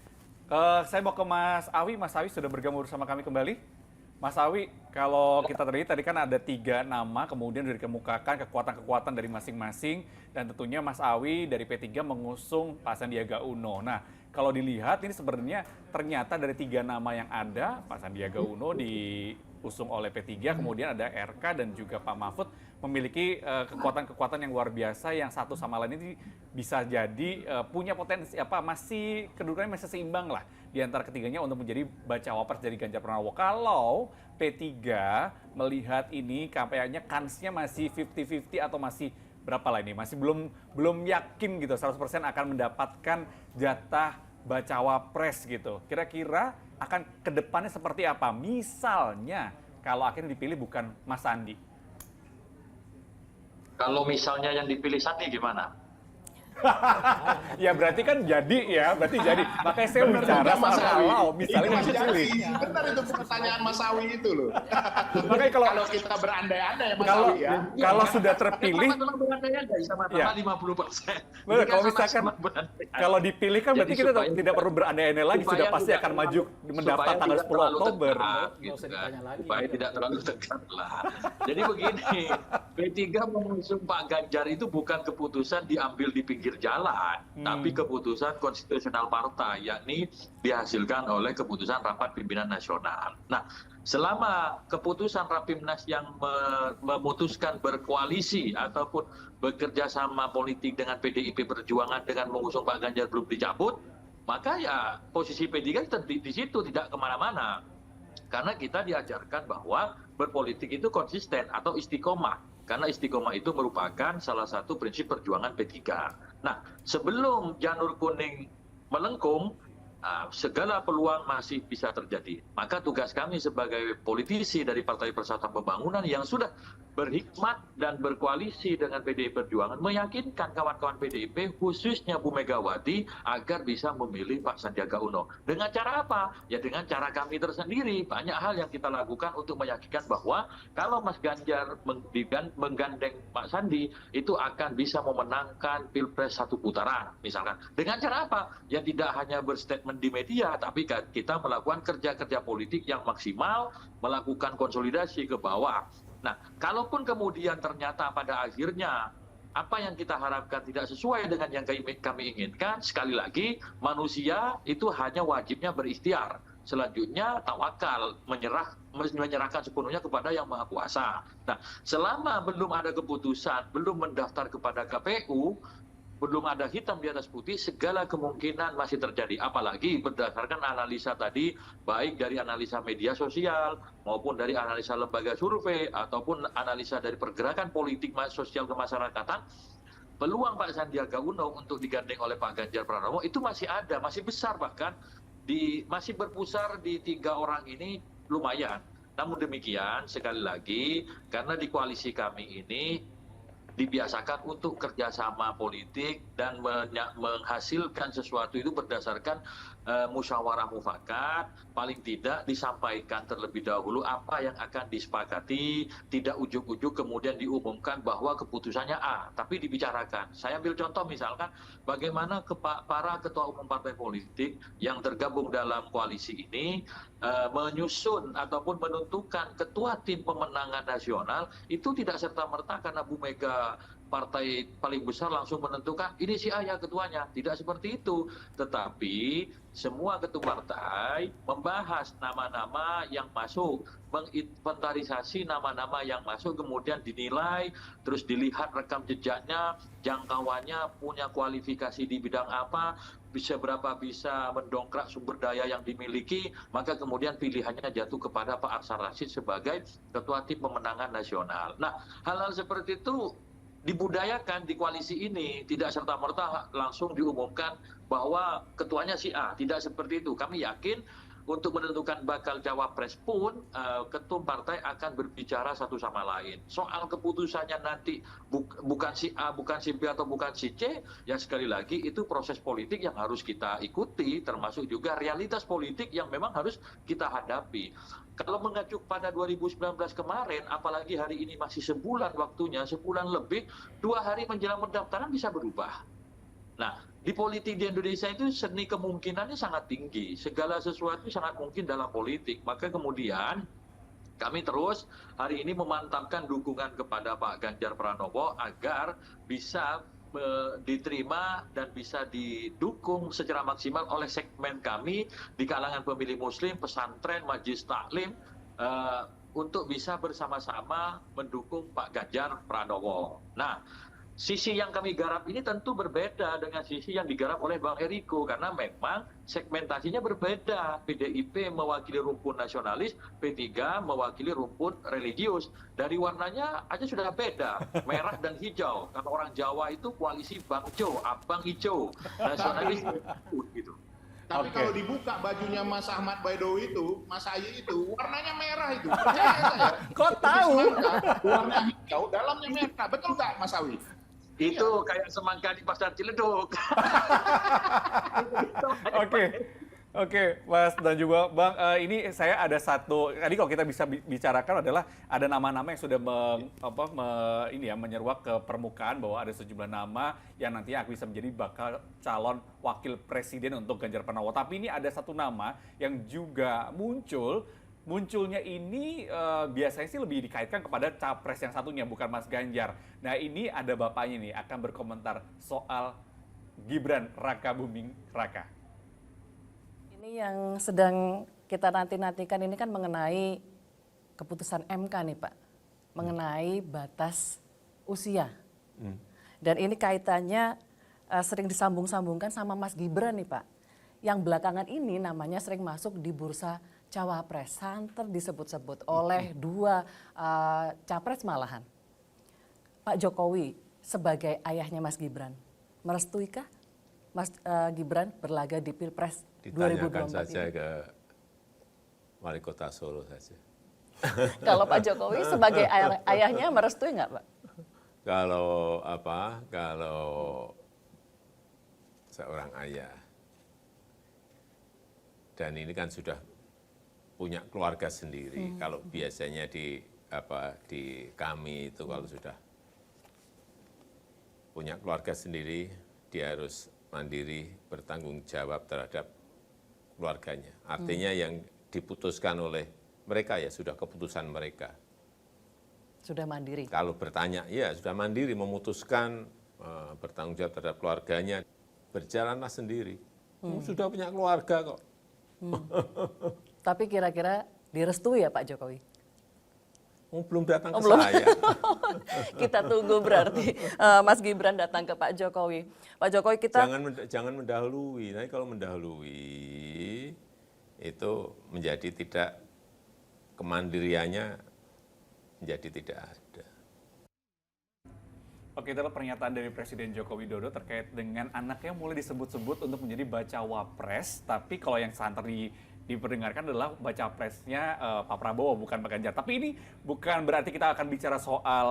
[SPEAKER 2] Saya mau ke Mas Awi. Mas Awi sudah bergabung bersama kami kembali. Mas Awi, kalau kita tadi kan ada 3 nama, kemudian sudah dikemukakan kekuatan-kekuatan dari masing-masing, dan tentunya Mas Awi dari P3 mengusung Pak Sandiaga Uno. Nah, kalau dilihat ini sebenarnya ternyata dari 3 nama yang ada, Pak Sandiaga Uno diusung oleh P3, kemudian ada RK dan juga Pak Mahfud memiliki kekuatan-kekuatan yang luar biasa yang satu sama lain ini bisa jadi punya potensi masih kedudukannya masih seimbang lah di antara ketiganya untuk menjadi bacawa pres dari Ganjar Pranowo. Kalau P3 melihat ini kampanyenya kansnya masih 50-50 atau masih berapa lah ini? Masih belum yakin gitu 100% akan mendapatkan jatah bacawa pres gitu. Kira-kira akan kedepannya seperti apa? Misalnya kalau akhirnya dipilih bukan Mas Sandi.
[SPEAKER 5] Kalau misalnya yang dipilih Sandi gimana?
[SPEAKER 2] Ya berarti kan jadi. Makanya saya bicara kalau misalnya yang dipilih.
[SPEAKER 3] Benar itu pertanyaan Mas Awi itu loh.
[SPEAKER 2] Makanya kalau
[SPEAKER 3] kita berandai-andai Mas Awi ya.
[SPEAKER 2] Kalau sudah terpilih,
[SPEAKER 5] berandai-andai sama-sama 50%.
[SPEAKER 2] Benar, kalau misalkan kalau dipilih kan berarti kita tidak perlu berandai-andai lagi, sudah pasti akan maju mendaftar tanggal 10 Oktober.
[SPEAKER 5] Supaya tidak terlalu dekat lah. Jadi begini, P3 mengusung Pak Ganjar itu bukan keputusan diambil di pinggir jalan, tapi keputusan konstitusional partai, yakni dihasilkan oleh keputusan rapat pimpinan nasional. Nah, selama keputusan Rapimnas yang memutuskan berkoalisi ataupun bekerja sama politik dengan PDIP Perjuangan dengan mengusung Pak Ganjar belum dicabut, maka ya posisi P3 di situ tidak kemana-mana. Karena kita diajarkan bahwa berpolitik itu konsisten atau istiqomah. Karena istiqomah itu merupakan salah satu prinsip perjuangan P3. Nah, sebelum janur kuning melengkung, segala peluang masih bisa terjadi. Maka tugas kami sebagai politisi dari Partai Persatuan Pembangunan yang sudah berhikmat dan berkoalisi dengan PDI Perjuangan meyakinkan kawan-kawan PDIP khususnya Bu Megawati agar bisa memilih Pak Sandiaga Uno. Dengan cara apa? Ya dengan cara kami tersendiri. Banyak hal yang kita lakukan untuk meyakinkan bahwa kalau Mas Ganjar menggandeng Pak Sandi itu akan bisa memenangkan Pilpres 1 putaran misalkan. Dengan cara apa? Ya tidak hanya berstatement di media, tapi kita melakukan kerja-kerja politik yang maksimal, melakukan konsolidasi ke bawah. Nah, kalaupun kemudian ternyata pada akhirnya apa yang kita harapkan tidak sesuai dengan yang kami inginkan, sekali lagi manusia itu hanya wajibnya berikhtiar. Selanjutnya tawakal, menyerahkan sepenuhnya kepada Yang Maha Kuasa. Nah, selama belum ada keputusan, belum mendaftar kepada KPU, belum ada hitam di atas putih, segala kemungkinan masih terjadi. Apalagi berdasarkan analisa tadi, baik dari analisa media sosial, maupun dari analisa lembaga survei, ataupun analisa dari pergerakan politik sosial kemasyarakatan, peluang Pak Sandiaga Uno untuk digandeng oleh Pak Ganjar Pranowo itu masih ada, masih besar bahkan, masih berpusar di 3 orang ini lumayan. Namun demikian, sekali lagi, karena di koalisi kami ini, dibiasakan untuk kerjasama politik dan menghasilkan sesuatu itu berdasarkan musyawarah mufakat, paling tidak disampaikan terlebih dahulu apa yang akan disepakati, tidak ujuk-ujuk kemudian diumumkan bahwa keputusannya A, tapi dibicarakan. Saya ambil contoh misalkan bagaimana para ketua umum partai politik yang tergabung dalam koalisi ini menyusun ataupun menentukan ketua tim pemenangan nasional itu tidak serta-merta karena Bu Mega partai paling besar langsung menentukan ini si A ya ketuanya. Tidak seperti itu. Tetapi semua ketua partai membahas nama-nama yang masuk, menginventarisasi nama-nama yang masuk, kemudian dinilai, terus dilihat rekam jejaknya, jangkauannya, punya kualifikasi di bidang apa, berapa bisa mendongkrak sumber daya yang dimiliki, maka kemudian pilihannya jatuh kepada Pak Aksar Rashid sebagai Ketua Tim Pemenangan Nasional. Nah, hal-hal seperti itu dibudayakan di koalisi ini, tidak serta-merta langsung diumumkan bahwa ketuanya si A, tidak seperti itu. Kami yakin untuk menentukan bakal cawapres pun ketum partai akan berbicara satu sama lain. Soal keputusannya nanti bukan si A, bukan si B atau bukan si C, ya sekali lagi itu proses politik yang harus kita ikuti, termasuk juga realitas politik yang memang harus kita hadapi. Kalau mengacu pada 2019 kemarin, apalagi hari ini masih sebulan waktunya, sebulan lebih, 2 hari menjelang pendaftaran bisa berubah. Nah, di politik di Indonesia itu seni kemungkinannya sangat tinggi. Segala sesuatu sangat mungkin dalam politik. Maka kemudian kami terus hari ini memantapkan dukungan kepada Pak Ganjar Pranowo agar bisa diterima dan bisa didukung secara maksimal oleh segmen kami di kalangan pemilih muslim, pesantren, majelis taklim, untuk bisa bersama-sama mendukung Pak Ganjar Pranowo. Nah, sisi yang kami garap ini tentu berbeda dengan sisi yang digarap oleh Bang Eriko, karena memang segmentasinya berbeda. PDIP mewakili rumpun nasionalis, P3 mewakili rumpun religius. Dari warnanya aja sudah beda, merah dan hijau. Kalau orang Jawa itu koalisi Bang Jo, Abang Hijau, nasionalis gitu.
[SPEAKER 3] Tapi kalau dibuka bajunya Mas Ahmad Baidowi itu, Mas Ayi itu, warnanya merah itu. Percaya saya.
[SPEAKER 2] Kok tahu?
[SPEAKER 3] Warna hijau, dalamnya merah. Betul nggak, Mas Awi?
[SPEAKER 5] Itu kayak semangka di pasar Ciledug.
[SPEAKER 2] Oke, Mas dan juga Bang, ini saya ada satu, tadi kalau kita bisa bicarakan adalah ada nama-nama yang sudah menyeruak ke permukaan bahwa ada sejumlah nama yang nantinya bisa menjadi bakal calon wakil presiden untuk Ganjar Pranowo. Tapi ini ada satu nama yang juga munculnya ini biasanya sih lebih dikaitkan kepada capres yang satunya, bukan Mas Ganjar. Nah, ini ada bapaknya nih akan berkomentar soal Gibran Rakabuming Raka.
[SPEAKER 7] Ini yang sedang kita nanti-nantikan ini kan mengenai keputusan MK nih Pak, mengenai batas usia. Dan ini kaitannya sering disambung-sambungkan sama Mas Gibran nih Pak, yang belakangan ini namanya sering masuk di bursa cawapres, santer disebut-sebut oleh 2 capres malahan. Pak Jokowi sebagai ayahnya Mas Gibran, merestuikah Mas Gibran berlaga di Pilpres 2024
[SPEAKER 8] Ditanyakan saja
[SPEAKER 7] ini?
[SPEAKER 8] ke Wali Kota Solo saja.
[SPEAKER 7] Kalau Pak Jokowi sebagai ayahnya merestui nggak Pak?
[SPEAKER 8] Kalau seorang ayah, dan ini kan sudah punya keluarga sendiri. Kalau biasanya di kami itu kalau sudah punya keluarga sendiri, dia harus mandiri, bertanggung jawab terhadap keluarganya. Artinya yang diputuskan oleh mereka ya sudah keputusan mereka.
[SPEAKER 7] Sudah mandiri.
[SPEAKER 8] Kalau bertanya, ya sudah mandiri, memutuskan bertanggung jawab terhadap keluarganya, berjalanlah sendiri. Sudah punya keluarga kok.
[SPEAKER 7] Tapi kira-kira direstui ya Pak Jokowi?
[SPEAKER 8] Belum datang ke
[SPEAKER 7] belum.
[SPEAKER 8] saya.
[SPEAKER 7] Kita tunggu berarti Mas Gibran datang ke Pak Jokowi. Pak Jokowi kita
[SPEAKER 8] Jangan mendahului. Nanti kalau mendahului itu menjadi tidak, kemandiriannya menjadi tidak ada.
[SPEAKER 2] Oke, itu adalah pernyataan dari Presiden Joko Widodo terkait dengan anaknya mulai disebut-sebut untuk menjadi bacawa pres. Tapi kalau yang santer diperdengarkan adalah baca presnya Pak Prabowo, bukan Pak Ganjar. Tapi ini bukan berarti kita akan bicara soal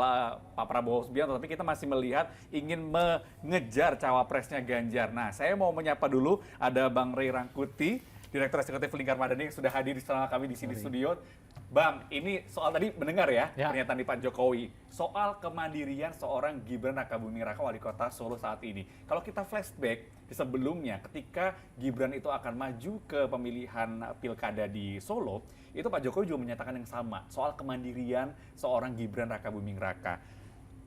[SPEAKER 2] Pak Prabowo Subianto, tapi kita masih melihat ingin mengejar cawapresnya Ganjar. Nah, saya mau menyapa dulu ada Bang Ray Rangkuti, Direktur Eksekutif Lingkar Madani yang sudah hadir di sana kami di sini studio. Bang, ini soal tadi mendengar ya pernyataan di Pak Jokowi soal kemandirian seorang Gibran Rakabuming Raka wali kota Solo saat ini. Kalau kita flashback di sebelumnya ketika Gibran itu akan maju ke pemilihan pilkada di Solo, itu Pak Jokowi juga menyatakan yang sama soal kemandirian seorang Gibran Rakabuming Raka.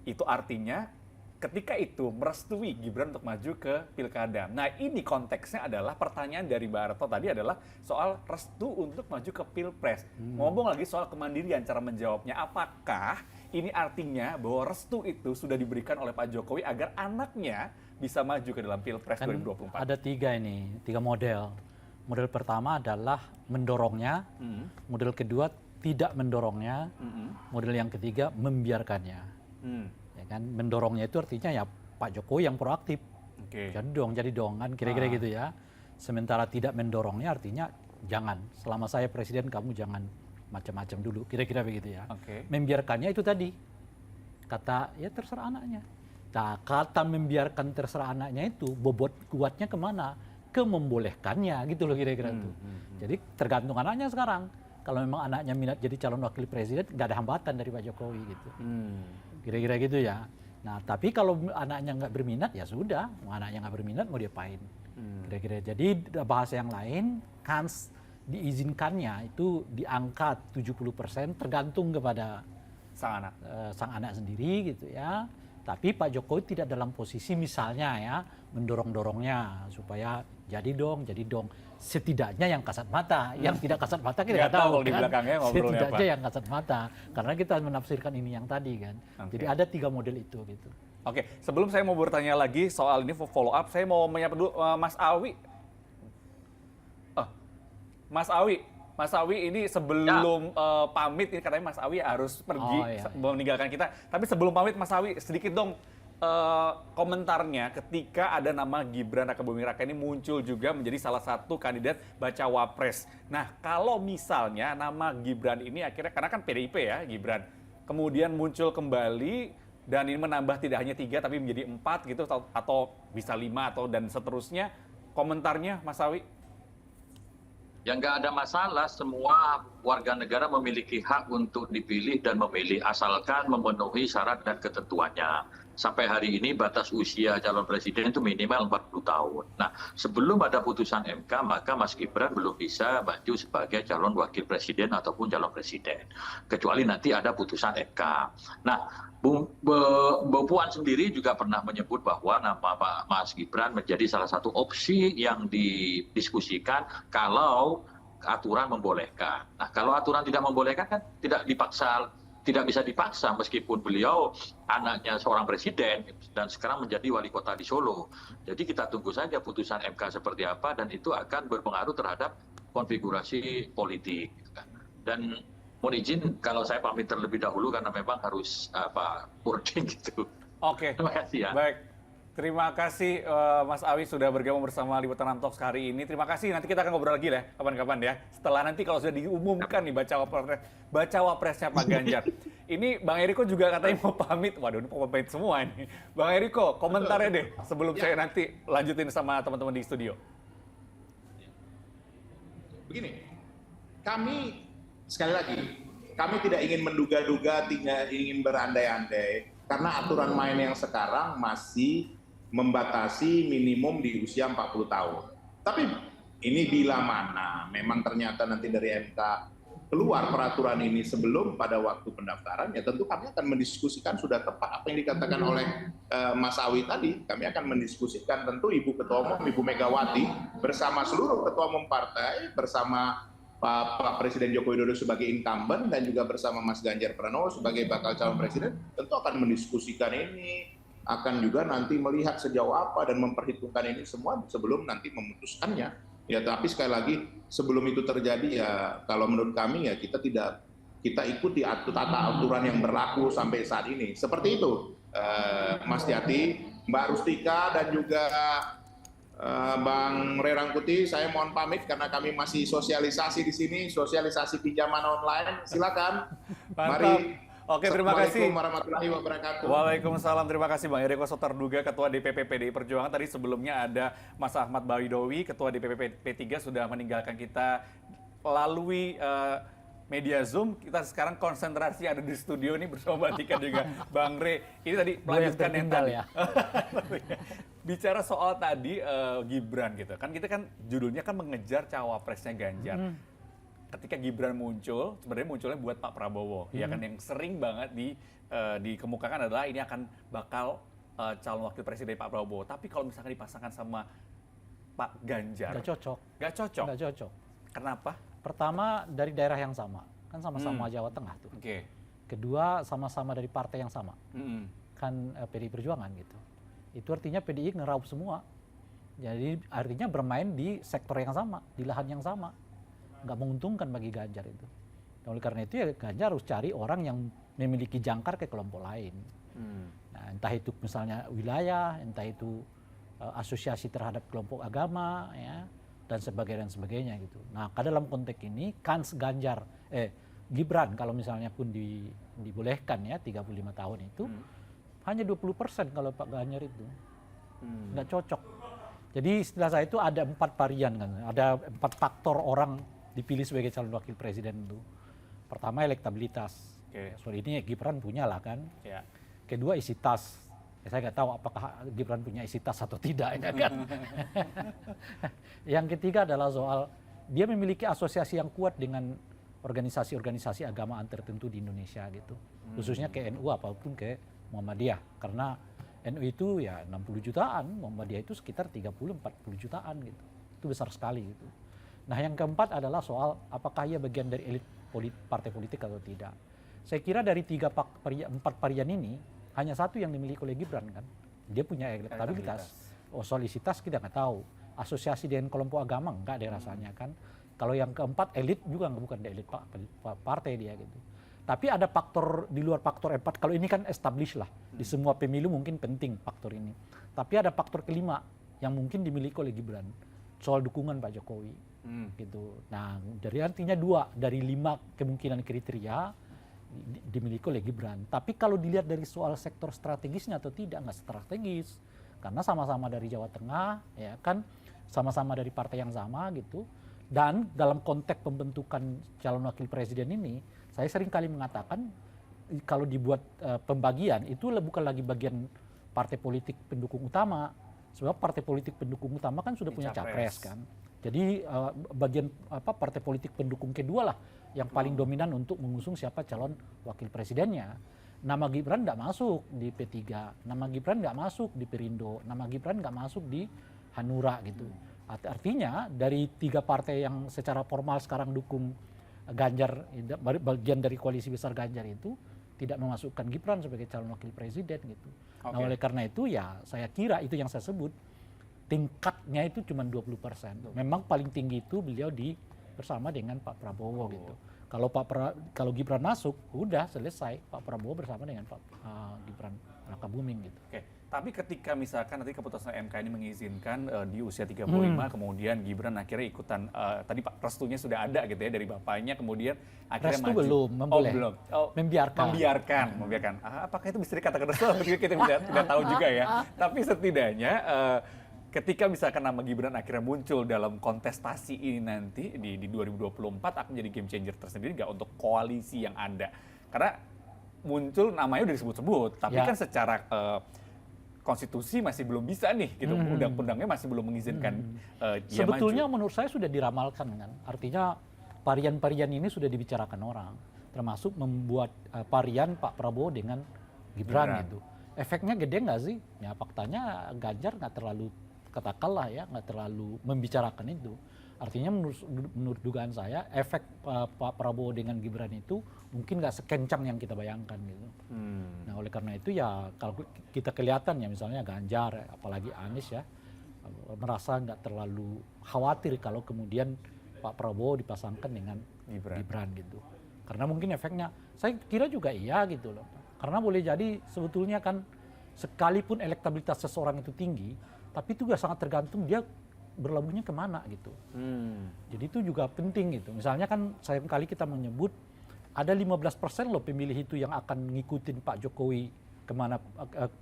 [SPEAKER 2] Itu artinya ketika itu merestui Gibran untuk maju ke pilkada. Nah ini konteksnya adalah pertanyaan dari Mbak Retno tadi adalah soal restu untuk maju ke pilpres. Ngomong lagi soal kemandirian cara menjawabnya. Apakah ini artinya bahwa restu itu sudah diberikan oleh Pak Jokowi agar anaknya bisa maju ke dalam pilpres
[SPEAKER 9] Kan
[SPEAKER 2] 2024?
[SPEAKER 9] ada tiga model. Model pertama adalah mendorongnya, model kedua tidak mendorongnya, model yang ketiga membiarkannya. Ya kan, mendorongnya itu artinya ya Pak Jokowi yang proaktif.
[SPEAKER 2] Oke.
[SPEAKER 9] Jadi dong kan kira-kira gitu ya. Sementara tidak mendorongnya artinya jangan. Selama saya presiden kamu jangan macam-macam dulu. Kira-kira begitu ya.
[SPEAKER 2] Oke.
[SPEAKER 9] Membiarkannya itu tadi. Kata ya terserah anaknya. Nah, kata membiarkan terserah anaknya itu bobot kuatnya kemana? Ke membolehkannya gitu loh kira-kira tuh. Jadi tergantung anaknya sekarang. Kalau memang anaknya minat jadi calon wakil presiden, nggak ada hambatan dari Pak Jokowi gitu. Kira-kira gitu ya. Nah, tapi kalau anaknya nggak berminat, ya sudah. Mau anaknya nggak berminat, mau diapain. Kira-kira. Jadi bahasa yang lain, kans diizinkannya itu di angka 70% tergantung kepada sang anak sendiri gitu ya. Tapi Pak Jokowi tidak dalam posisi misalnya ya mendorong-dorongnya supaya jadi dong. Setidaknya yang kasat mata, yang tidak kasat mata kita nggak tahu
[SPEAKER 2] kalau di
[SPEAKER 9] kan.
[SPEAKER 2] belakangnya ngobrolnya
[SPEAKER 9] Setidaknya
[SPEAKER 2] apa.
[SPEAKER 9] yang kasat mata, karena kita menafsirkan ini yang tadi kan.
[SPEAKER 2] Oke.
[SPEAKER 9] Jadi ada 3 model itu gitu.
[SPEAKER 2] Oke, sebelum saya mau bertanya lagi soal ini follow up, saya mau menyapa dulu Mas Awi. Mas Awi ini sebelum pamit, ini katanya Mas Awi harus pergi meninggalkan kita. Tapi sebelum pamit Mas Awi, sedikit dong komentarnya ketika ada nama Gibran Rakabuming Raka ini muncul juga menjadi salah satu kandidat bacawa pres. Nah, kalau misalnya nama Gibran ini akhirnya, karena kan PDIP ya Gibran, kemudian muncul kembali dan ini menambah tidak hanya 3 tapi menjadi 4 gitu atau bisa 5 atau dan seterusnya, komentarnya Mas Awi?
[SPEAKER 10] Ya nggak ada masalah, semua warga negara memiliki hak untuk dipilih dan memilih asalkan memenuhi syarat dan ketentuannya. Sampai hari ini batas usia calon presiden itu minimal 40 tahun. Nah, sebelum ada putusan MK, maka Mas Gibran belum bisa maju sebagai calon wakil presiden ataupun calon presiden. Kecuali nanti ada putusan MK. Nah, Bu Puan sendiri juga pernah menyebut bahwa nama Pak Mas Gibran menjadi salah satu opsi yang didiskusikan kalau aturan membolehkan. Nah, kalau aturan tidak membolehkan kan tidak bisa dipaksa meskipun beliau anaknya seorang presiden dan sekarang menjadi wali kota di Solo. Jadi kita tunggu saja putusan MK seperti apa dan itu akan berpengaruh terhadap konfigurasi politik. Dan mohon izin kalau saya pamit terlebih dahulu karena memang harus boarding gitu.
[SPEAKER 2] Oke.
[SPEAKER 10] Terima kasih ya.
[SPEAKER 2] Baik. Terima kasih Mas Awi sudah bergabung bersama Liputan Talks hari ini. Terima kasih. Nanti kita akan ngobrol lagi ya kapan-kapan ya. Setelah nanti kalau sudah diumumkan nih bacawa presnya Pak Ganjar. Ini Bang Eriko juga katanya mau pamit. Waduh, ini mau pamit semua ini. Bang Eriko, komentarnya deh sebelum saya nanti lanjutin sama teman-teman di studio.
[SPEAKER 3] Begini, kami sekali lagi, kami tidak ingin menduga-duga, tidak ingin berandai-andai, karena aturan main yang sekarang masih membatasi minimum di usia 40 tahun. Tapi ini bila mana memang ternyata nanti dari MK keluar peraturan ini sebelum pada waktu pendaftaran, ya tentu kami akan mendiskusikan sudah tepat apa yang dikatakan oleh Mas Awi tadi. Kami akan mendiskusikan tentu Ibu Ketua Umum, Ibu Megawati, bersama seluruh Ketua Umum partai, bersama Pak Presiden Joko Widodo sebagai incumbent dan juga bersama Mas Ganjar Pranowo sebagai bakal calon presiden, tentu akan mendiskusikan ini, akan juga nanti melihat sejauh apa dan memperhitungkan ini semua sebelum nanti memutuskannya. Ya, tapi sekali lagi sebelum itu terjadi ya kalau menurut kami ya kita ikuti tata aturan yang berlaku sampai saat ini. Seperti itu, Mas Jati, Mbak Rustika dan juga Bang Ray Rangkuti, saya mohon pamit karena kami masih sosialisasi di sini, sosialisasi pinjaman online. Silakan. Mari.
[SPEAKER 2] Oke, terima kasih.
[SPEAKER 3] Assalamualaikum warahmatullahi wabarakatuh.
[SPEAKER 2] Waalaikumsalam, terima kasih Bang Eriko Sotarduga, Ketua DPP PDI Perjuangan. Tadi sebelumnya ada Mas Ahmad Baidowi, Ketua DPP P3 sudah meninggalkan kita melalui media Zoom. Kita sekarang konsentrasi ada di studio ini bersama Mbak Tika juga Bang Ray. Ini tadi melanjutkan yang tadi. Ya. Bicara soal tadi Gibran gitu. Kan kita kan judulnya kan mengejar cawapresnya Ganjar. Ketika Gibran muncul, sebenarnya munculnya buat Pak Prabowo, ya kan, yang sering banget dikemukakan adalah ini akan bakal calon wakil presiden Pak Prabowo. Tapi kalau misalkan dipasangkan sama Pak Ganjar,
[SPEAKER 9] Nggak cocok.
[SPEAKER 2] nggak cocok.
[SPEAKER 9] Nggak cocok.
[SPEAKER 2] Kenapa?
[SPEAKER 9] Pertama dari daerah yang sama, kan sama-sama Jawa Tengah tuh.
[SPEAKER 2] Oke.
[SPEAKER 9] Kedua sama-sama dari partai yang sama,
[SPEAKER 2] Mm-mm.
[SPEAKER 9] kan PDI Perjuangan gitu. Itu artinya PDI ngeraup semua. Jadi artinya bermain di sektor yang sama, di lahan yang sama. Nggak menguntungkan bagi Ganjar itu. Dan oleh karena itu ya Ganjar harus cari orang yang memiliki jangkar ke kelompok lain. Nah, entah itu misalnya wilayah, entah itu asosiasi terhadap kelompok agama, ya, dan sebagainya gitu. Nah, dalam konteks ini kans Gibran kalau misalnya pun dibolehkan ya 35 tahun itu hanya 20% kalau Pak Ganjar itu. Nggak cocok. Jadi istilah saya itu ada 4 varian kan, ada 4 faktor orang dipilih sebagai calon wakil presiden itu. Pertama elektabilitas. Soal ini Gibran punya lah kan.
[SPEAKER 2] Ya.
[SPEAKER 9] Kedua isi tas. Ya, saya nggak tahu apakah Gibran punya isi tas atau tidak ya kan. Yang ketiga adalah soal dia memiliki asosiasi yang kuat dengan organisasi-organisasi agamaan tertentu di Indonesia gitu. Khususnya ke NU apapun ke Muhammadiyah. Karena NU itu ya 60 jutaan, Muhammadiyah itu sekitar 30-40 jutaan gitu. Itu besar sekali gitu. Nah yang keempat adalah soal apakah ia bagian dari elit partai politik atau tidak. Saya kira dari 4 varian ini, hanya satu yang dimiliki oleh Gibran kan. Dia punya elektabilitas. Soal isi tas kita nggak tahu. Asosiasi dengan kelompok agama nggak ada rasanya kan. Kalau yang keempat elit juga bukan elit partai dia gitu. Tapi ada faktor di luar faktor 4. Kalau ini kan established lah. Di semua pemilu mungkin penting faktor ini. Tapi ada faktor kelima yang mungkin dimiliki oleh Gibran. Soal dukungan Pak Jokowi. Gitu. Nah dari artinya 2 dari 5 kemungkinan kriteria dimiliki oleh Gibran. Tapi kalau dilihat dari soal sektor strategisnya atau tidak, nggak strategis. Karena sama-sama dari Jawa Tengah, ya kan, sama-sama dari partai yang sama gitu. Dan dalam konteks pembentukan calon wakil presiden ini, saya sering kali mengatakan kalau dibuat pembagian itu bukan lagi bagian partai politik pendukung utama. Sebab partai politik pendukung utama kan sudah punya capres kan. Jadi bagian partai politik pendukung kedua lah yang paling dominan untuk mengusung siapa calon wakil presidennya. Nama Gibran nggak masuk di P3, nama Gibran nggak masuk di Perindo, nama Gibran nggak masuk di Hanura gitu. Artinya dari 3 partai yang secara formal sekarang dukung Ganjar, bagian dari koalisi besar Ganjar itu tidak memasukkan Gibran sebagai calon wakil presiden gitu. Nah oleh karena itu ya saya kira itu yang saya sebut tingkatnya itu cuma 20%. Memang paling tinggi itu beliau bersama dengan Pak Prabowo gitu. Kalau Gibran masuk, udah selesai Pak Prabowo bersama dengan Pak Gibran Rakabuming gitu.
[SPEAKER 2] Oke. Tapi ketika misalkan nanti keputusan MK ini mengizinkan di usia 35 kemudian Gibran akhirnya ikutan tadi Pak restunya sudah ada gitu ya dari bapaknya kemudian akhirnya
[SPEAKER 9] restu
[SPEAKER 2] maju.
[SPEAKER 9] belum,
[SPEAKER 2] Belum.
[SPEAKER 9] Membiarkan.
[SPEAKER 2] Apakah itu bisa dikatakan restu? Kita tidak tahu juga ya. Tapi setidaknya ketika misalkan nama Gibran akhirnya muncul dalam kontestasi ini nanti di 2024 akan menjadi game changer tersendiri nggak untuk koalisi yang ada? Karena muncul namanya udah disebut-sebut, tapi kan secara konstitusi masih belum bisa nih, gitu. Undang-undangnya masih belum mengizinkan dia
[SPEAKER 9] sebetulnya
[SPEAKER 2] maju.
[SPEAKER 9] menurut saya sudah diramalkan kan. Artinya varian-varian ini sudah dibicarakan orang, termasuk membuat varian Pak Prabowo dengan Gibran gitu. Efeknya gede nggak sih? Ya faktanya Ganjar nggak terlalu katakanlah ya nggak terlalu membicarakan itu. Artinya menurut dugaan saya efek Pak Prabowo dengan Gibran itu mungkin nggak sekencang yang kita bayangkan gitu. Nah oleh karena itu ya kalau kita kelihatan ya misalnya Ganjar apalagi Anies ya merasa nggak terlalu khawatir kalau kemudian Pak Prabowo dipasangkan dengan Gibran gitu. Karena mungkin efeknya saya kira juga iya gitu loh. Karena boleh jadi sebetulnya kan sekalipun elektabilitas seseorang itu tinggi tapi itu juga sangat tergantung dia berlabuhnya kemana gitu. Jadi itu juga penting gitu. Misalnya kan kali kita menyebut ada 15% loh pemilih itu yang akan ngikutin Pak Jokowi kemana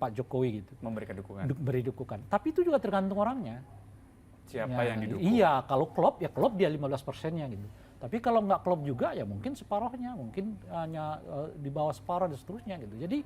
[SPEAKER 9] Pak Jokowi gitu.
[SPEAKER 2] Memberikan dukungan.
[SPEAKER 9] Beri dukungan. Tapi itu juga tergantung orangnya.
[SPEAKER 2] Siapa yang didukung?
[SPEAKER 9] Iya, kalau klop ya klop dia 15%-nya gitu. Tapi kalau nggak klop juga ya mungkin separohnya, mungkin hanya di bawah separoh dan seterusnya gitu. Jadi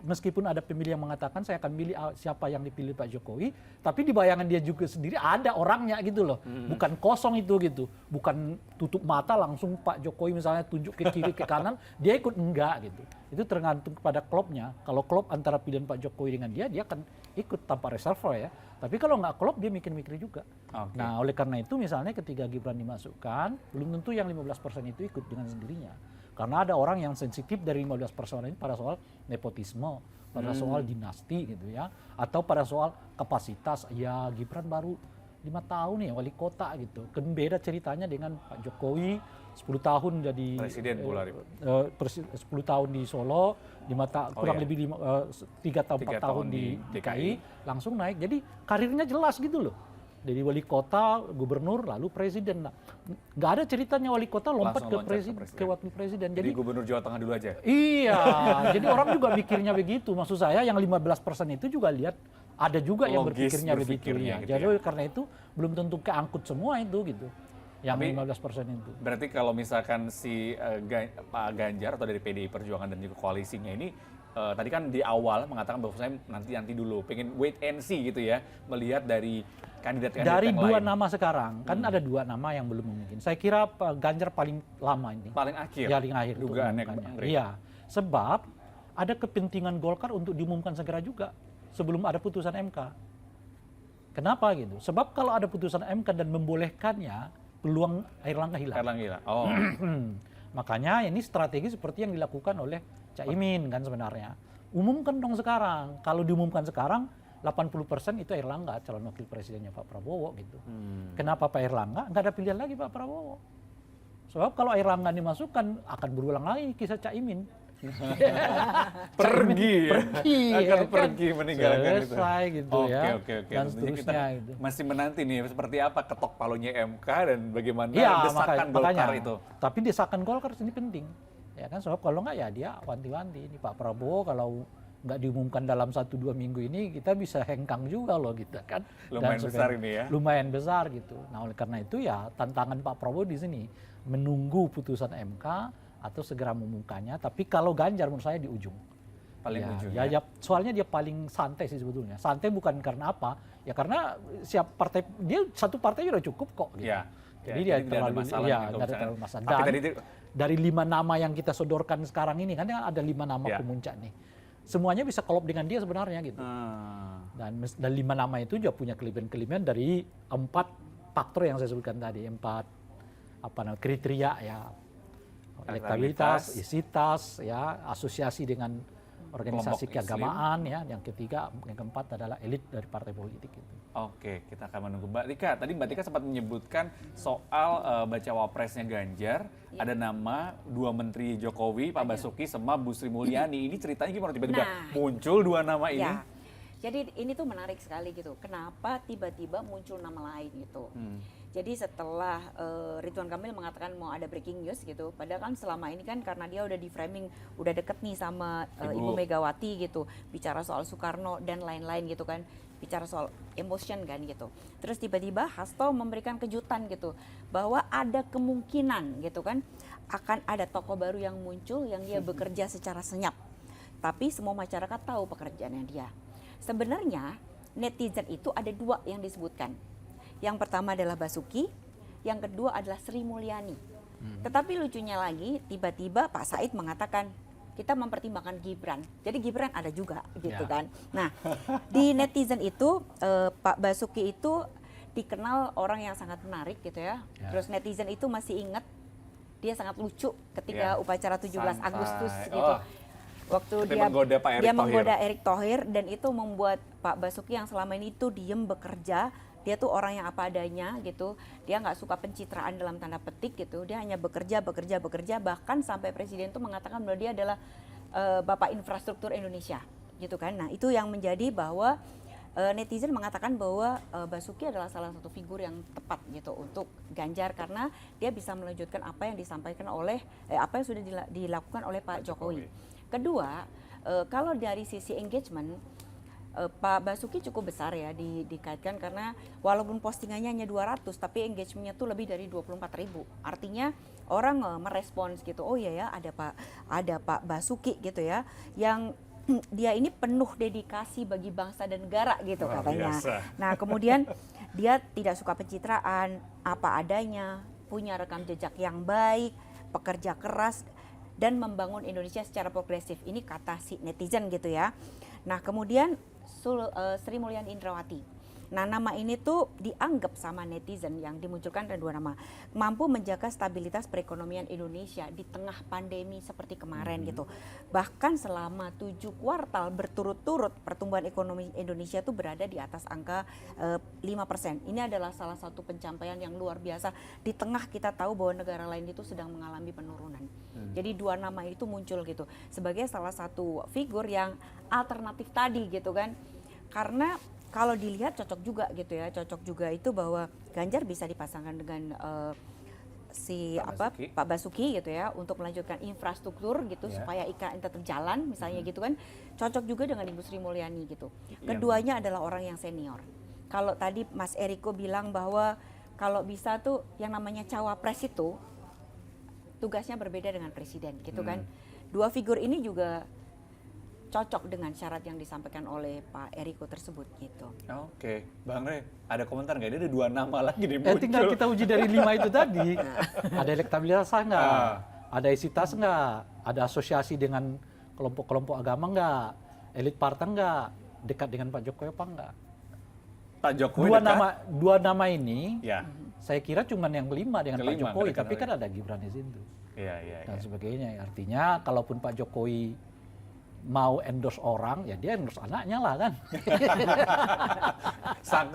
[SPEAKER 9] meskipun ada pemilih yang mengatakan saya akan pilih siapa yang dipilih Pak Jokowi, tapi di bayangan dia juga sendiri ada orangnya gitu loh. Bukan kosong itu gitu. Bukan tutup mata langsung Pak Jokowi misalnya tunjuk ke kiri ke kanan, dia ikut enggak gitu. Itu tergantung kepada klubnya. Kalau klub antara pilihan Pak Jokowi dengan dia akan ikut tanpa reserve ya. Tapi kalau nggak klub dia mikir-mikir juga.
[SPEAKER 2] Oke.
[SPEAKER 9] Nah oleh karena itu misalnya ketika Gibran dimasukkan, belum tentu yang 15% itu ikut dengan sendirinya. Karena ada orang yang sensitif dari 15% ini pada soal nepotisme, pada soal dinasti gitu ya, atau pada soal kapasitas. Ya Gibran baru 5 tahun ya wali kota gitu. Kan beda ceritanya dengan Pak Jokowi 10 tahun jadi
[SPEAKER 2] Presiden pula.
[SPEAKER 9] 10 tahun di Solo, kurang lebih 3 atau 4 tahun di DKI, langsung naik. Jadi karirnya jelas gitu loh. Dari wali kota, gubernur, lalu presiden. Nah, nggak ada ceritanya wali kota lompat ke wakil presiden.
[SPEAKER 2] Jadi gubernur Jawa Tengah dulu aja?
[SPEAKER 9] Iya, jadi orang juga mikirnya begitu. Maksud saya yang 15% itu juga lihat, ada juga yang berpikirnya begitu. Ya.
[SPEAKER 2] Gitu
[SPEAKER 9] Jadi
[SPEAKER 2] ya.
[SPEAKER 9] karena itu belum tentu keangkut semua itu gitu. Yang 15% itu.
[SPEAKER 2] Berarti kalau misalkan si Pak Ganjar atau dari PDI Perjuangan dan juga koalisinya ini, tadi kan di awal mengatakan bahwa saya nanti dulu, pengen wait and see gitu ya, melihat dari kandidat-kandidat
[SPEAKER 9] dari
[SPEAKER 2] yang
[SPEAKER 9] dua
[SPEAKER 2] lain.
[SPEAKER 9] nama sekarang, kan ada 2 nama yang belum mungkin. Saya kira Pak Ganjar paling lama ini.
[SPEAKER 2] Paling akhir?
[SPEAKER 9] Paling akhir.
[SPEAKER 2] Dugaannya Bang Rey.
[SPEAKER 9] Iya, sebab ada kepentingan Golkar untuk diumumkan segera juga sebelum ada putusan MK. Kenapa gitu? Sebab kalau ada putusan MK dan membolehkannya, peluang Airlangga hilang.
[SPEAKER 2] Erlangga hilang. Oh.
[SPEAKER 9] Makanya ini strategi seperti yang dilakukan oleh Caimin kan sebenarnya. Umumkan dong sekarang. Kalau diumumkan sekarang, 80% itu Airlangga, calon wakil presidennya Pak Prabowo gitu. Kenapa Pak Airlangga? Nggak ada pilihan lagi Pak Prabowo. Sebab kalau Airlangga dimasukkan, akan berulang lagi kisah Caimin.
[SPEAKER 2] Pergi
[SPEAKER 9] ya kan?
[SPEAKER 2] meninggalkan itu.
[SPEAKER 9] Selesai gitu ya.
[SPEAKER 2] Oke.
[SPEAKER 9] Dan
[SPEAKER 2] Tentunya kita
[SPEAKER 9] seterusnya gitu.
[SPEAKER 2] masih menanti nih seperti apa ketok palunya MK dan bagaimana
[SPEAKER 9] Iya,
[SPEAKER 2] desakan Golkar itu.
[SPEAKER 9] Tapi desakan Golkar ini penting. Ya kan, sebab kalau nggak ya dia wanti-wanti. Ini Pak Prabowo kalau nggak diumumkan dalam 1-2 minggu ini, kita bisa hengkang juga loh gitu kan.
[SPEAKER 2] Lumayan besar ini ya.
[SPEAKER 9] Lumayan besar gitu. Nah oleh karena itu ya tantangan Pak Prabowo di sini menunggu putusan MK atau segera mengumumkannya. Tapi kalau Ganjar menurut saya di ujung.
[SPEAKER 2] Paling ujung
[SPEAKER 9] ya, soalnya dia paling santai sih sebetulnya. Santai bukan karena apa? Ya karena siap partai, dia satu partai udah cukup kok gitu.
[SPEAKER 2] Ya.
[SPEAKER 9] Jadi dia terlalu nggak ada terlalu masalah. Dan dari 5 nama yang kita sodorkan sekarang ini kan ada 5 nama pemuncak nih. Semuanya bisa kolop dengan dia sebenarnya gitu. Dan 5 nama itu juga punya kelebihan-kelebihan dari 4 faktor yang saya sebutkan tadi, 4 kriteria ya. Elektabilitas, isitas, ya, asosiasi dengan organisasi keagamaan, ya. Yang ketiga, yang keempat adalah elit dari partai politik itu.
[SPEAKER 2] Oke, kita akan menunggu Mbak Tika. Tadi Mbak Tika sempat menyebutkan soal bacawa presnya Ganjar, ada nama 2 menteri Jokowi, Pak Basuki sama Bu Sri Mulyani. Ini ceritanya gimana tiba-tiba muncul 2 nama ini?
[SPEAKER 6] Ya. Jadi ini tuh menarik sekali gitu. Kenapa tiba-tiba muncul nama lain gitu? Jadi setelah Ridwan Kamil mengatakan mau ada breaking news gitu, padahal kan selama ini kan karena dia udah di framing, udah deket nih sama Ibu Megawati gitu, bicara soal Soekarno dan lain-lain gitu kan, bicara soal emotion kan gitu. Terus tiba-tiba Hasto memberikan kejutan gitu, bahwa ada kemungkinan gitu kan, akan ada tokoh baru yang muncul yang dia bekerja secara senyap. Tapi semua masyarakat tahu pekerjaannya dia. Sebenarnya netizen itu ada 2 yang disebutkan. Yang pertama adalah Basuki, yang kedua adalah Sri Mulyani. Tetapi lucunya lagi, tiba-tiba Pak Said mengatakan, kita mempertimbangkan Gibran. Jadi Gibran ada juga gitu kan. Nah, di netizen itu Pak Basuki itu dikenal orang yang sangat menarik gitu ya. Terus netizen itu masih ingat, dia sangat lucu ketika upacara 17 Agustus gitu. Waktu dia menggoda Erick Thohir, dan itu membuat Pak Basuki yang selama ini itu diem bekerja, dia tuh orang yang apa adanya gitu, dia nggak suka pencitraan dalam tanda petik gitu, dia hanya bekerja, bahkan sampai presiden tuh mengatakan bahwa dia adalah Bapak Infrastruktur Indonesia gitu kan. Nah itu yang menjadi bahwa netizen mengatakan bahwa Basuki adalah salah satu figur yang tepat gitu untuk Ganjar, karena dia bisa melanjutkan apa yang disampaikan oleh apa yang sudah dilakukan oleh Pak Jokowi. Kedua, kalau dari sisi engagement, Pak Basuki cukup besar ya dikaitkan karena walaupun postingannya hanya 200 tapi engagementnya tuh lebih dari 24.000. Artinya orang merespons gitu, oh iya ya ada Pak Basuki gitu ya yang dia ini penuh dedikasi bagi bangsa dan negara gitu katanya. Nah kemudian dia tidak suka pencitraan, apa adanya, punya rekam jejak yang baik, pekerja keras dan membangun Indonesia secara progresif. Ini kata si netizen gitu ya. Nah kemudian Sri Mulyani Indrawati. Nah nama ini tuh dianggap sama netizen yang dimunculkan ada 2 nama. Mampu menjaga stabilitas perekonomian Indonesia di tengah pandemi seperti kemarin gitu. Bahkan selama 7 kuartal berturut-turut pertumbuhan ekonomi Indonesia tuh berada di atas angka 5%. Ini adalah salah satu pencapaian yang luar biasa. Di tengah kita tahu bahwa negara lain itu sedang mengalami penurunan. Jadi 2 nama itu muncul gitu. Sebagai salah satu figur yang alternatif tadi gitu kan. Karena kalau dilihat cocok juga gitu ya, cocok juga itu bahwa Ganjar bisa dipasangkan dengan Pak Basuki gitu ya untuk melanjutkan infrastruktur gitu supaya IKN tetap jalan misalnya gitu kan, cocok juga dengan Ibu Sri Mulyani gitu. Keduanya adalah orang yang senior. Kalau tadi Mas Eriko bilang bahwa kalau bisa tuh yang namanya cawapres itu tugasnya berbeda dengan presiden gitu kan. 2 figur ini juga cocok dengan syarat yang disampaikan oleh Pak Eriko tersebut gitu.
[SPEAKER 2] Oke, Bang Rey, ada komentar nggak? Ini ada 2 nama lagi nih muncul.
[SPEAKER 9] Tinggal kita uji dari 5 itu tadi. Ada elektabilitas nggak? Ada isitas nggak? Ada asosiasi dengan kelompok-kelompok agama nggak? Elit partai nggak? Dekat dengan Pak Jokowi apa nggak?
[SPEAKER 2] Pak Jokowi
[SPEAKER 9] dua nama ini, saya kira cuma yang kelima dengan Pak Jokowi, tapi kan ada Gibran di situ. Dan sebagainya. Artinya kalaupun Pak Jokowi mau endorse orang, ya dia endorse anaknya lah kan.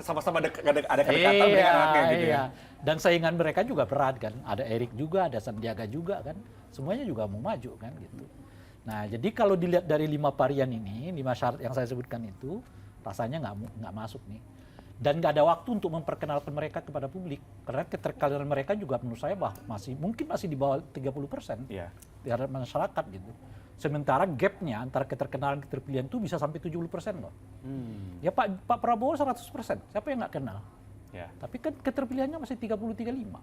[SPEAKER 2] Sama-sama ada kedekatan dengan anaknya gitu ya.
[SPEAKER 9] Dan saingan mereka juga berat kan. Ada Erik juga, ada Sandiaga juga kan. Semuanya juga mau maju kan gitu. Nah jadi kalau dilihat dari 5 varian ini, 5 syarat yang saya sebutkan itu, rasanya nggak masuk nih. Dan nggak ada waktu untuk memperkenalkan mereka kepada publik. Karena keterkaitan mereka juga menurut saya mungkin masih di bawah 30% terhadap masyarakat gitu. Sementara gapnya antara keterkenalan dan keterpilihan itu bisa sampai 70% loh. Ya Pak Prabowo 100%, siapa yang nggak kenal? Tapi kan keterpilihannya masih 30-35.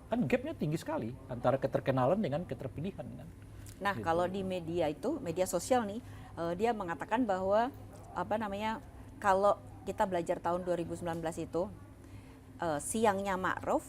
[SPEAKER 9] Kan gapnya tinggi sekali antara keterkenalan dengan keterpilihan kan.
[SPEAKER 6] Nah gitu. Kalau di media itu, media sosial nih, dia mengatakan bahwa kalau kita belajar tahun 2019 itu, siangnya Mahfud,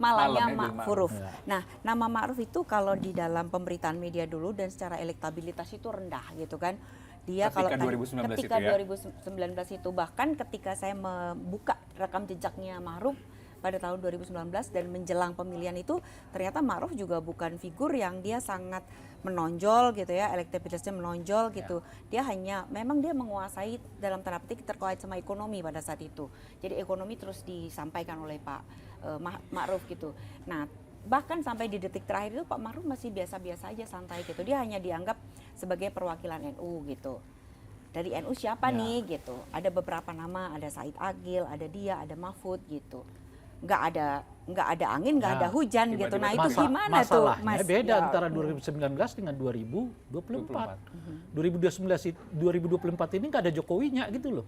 [SPEAKER 6] malamnya Ma'ruf. Nah, nama Ma'ruf itu kalau di dalam pemberitaan media dulu dan secara elektabilitas itu rendah gitu kan. Dia ketika 2019 itu bahkan ketika saya membuka rekam jejaknya Ma'ruf pada tahun 2019 dan menjelang pemilihan itu ternyata Ma'ruf juga bukan figur yang dia sangat menonjol gitu ya, elektabilitasnya menonjol gitu. Dia memang dia menguasai dalam tanda petik terkait sama ekonomi pada saat itu. Jadi ekonomi terus disampaikan oleh Pak Ma'ruf gitu. Nah bahkan sampai di detik terakhir itu Pak Ma'ruf masih biasa-biasa aja, santai gitu. Dia hanya dianggap sebagai perwakilan NU gitu. Dari NU siapa nih gitu. Ada beberapa nama, ada Said Agil, ada dia, ada Mahfud gitu. Nggak ada angin, nggak ada hujan gitu. Nah itu gimana tuh Mas?
[SPEAKER 9] Beda antara 2019 dengan 2024. 2024 ini nggak ada Jokowinya gitu loh.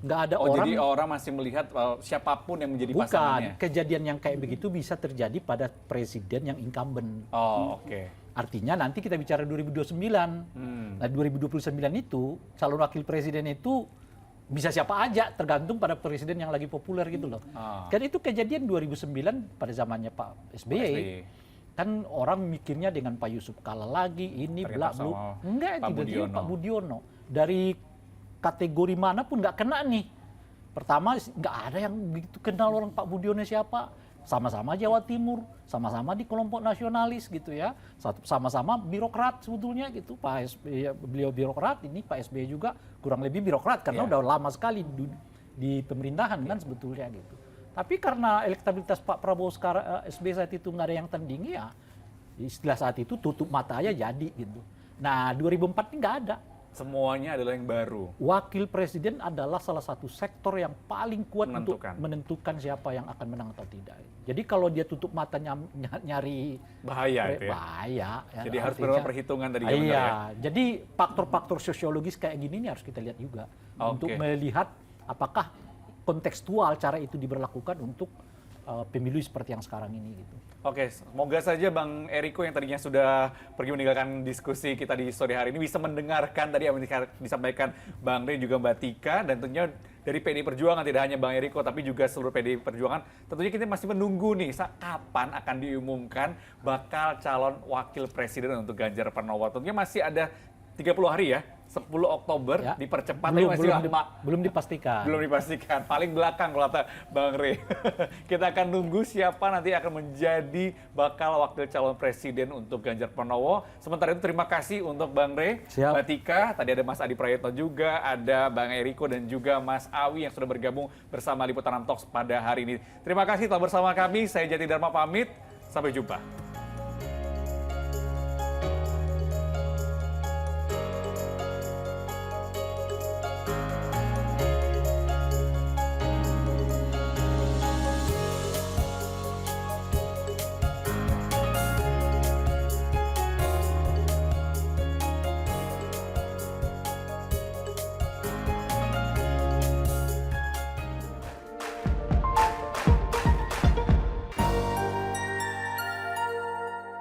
[SPEAKER 9] Nggak ada orang.
[SPEAKER 2] Jadi orang masih melihat siapapun yang menjadi pasangannya.
[SPEAKER 9] Kejadian yang kayak begitu bisa terjadi pada presiden yang incumbent. Artinya nanti kita bicara 2029. Nah 2029 itu calon wakil presiden itu bisa siapa aja tergantung pada presiden yang lagi populer gitu loh. Kan itu kejadian 2009 pada zamannya Pak SBY. Kan orang mikirnya dengan Pak Yusuf kalah lagi, ini belak-beluk. Enggak, tiba-tiba Pak Budiono. Dari kategori mana pun nggak kena nih. Pertama nggak ada yang begitu kenal orang Pak Budiono siapa. Sama-sama Jawa Timur, sama-sama di kelompok nasionalis gitu ya. Sama-sama birokrat sebetulnya gitu. Pak SBY, beliau birokrat, ini Pak SBY juga kurang lebih birokrat karena udah lama sekali di pemerintahan kan sebetulnya gitu. Tapi karena elektabilitas Pak Prabowo sekarang SBY saat itu nggak ada yang tandingi ya, istilah saat itu tutup mata aja jadi gitu. Nah 2004 ini nggak ada.
[SPEAKER 2] Semuanya adalah yang baru.
[SPEAKER 9] Wakil presiden adalah salah satu sektor yang paling kuat untuk
[SPEAKER 2] Menentukan.
[SPEAKER 9] menentukan siapa yang akan menang atau tidak. Jadi kalau dia tutup mata nyari
[SPEAKER 2] Bahaya itu ya.
[SPEAKER 9] bahaya. Ya,
[SPEAKER 2] Jadi harus
[SPEAKER 9] artinya-
[SPEAKER 2] benar perhitungan tadi ya, benar
[SPEAKER 9] Iya,
[SPEAKER 2] ya.
[SPEAKER 9] jadi faktor-faktor sosiologis kayak gini nih harus kita lihat juga untuk
[SPEAKER 2] Oke.
[SPEAKER 9] melihat apakah kontekstual cara itu diberlakukan untuk pemilu seperti yang sekarang ini gitu.
[SPEAKER 2] Oke, semoga saja Bang Eriko yang tadinya sudah pergi meninggalkan diskusi kita di sore hari ini bisa mendengarkan tadi yang disampaikan Bang Rey juga Mbak Tika, dan tentunya dari PDI Perjuangan, tidak hanya Bang Eriko tapi juga seluruh PDI Perjuangan. Tentunya kita masih menunggu nih kapan akan diumumkan bakal calon wakil presiden untuk Ganjar Pranowo. Tentunya masih ada 30 hari ya, 10 Oktober
[SPEAKER 9] Ya.
[SPEAKER 2] dipercepat tapi masih lama.
[SPEAKER 9] Belum dipastikan.
[SPEAKER 2] Belum dipastikan, paling belakang kalau kata Bang Rey. Kita akan nunggu siapa nanti akan menjadi bakal wakil calon presiden untuk Ganjar Pranowo. Sementara itu terima kasih untuk Bang Rey,
[SPEAKER 9] Siap.
[SPEAKER 2] Mbak Tika, tadi ada Mas Adi Prayitno juga, ada Bang Eriko dan juga Mas Awi yang sudah bergabung bersama Liputan Talks pada hari ini. Terima kasih telah bersama kami, saya Jati Dharma pamit, sampai jumpa.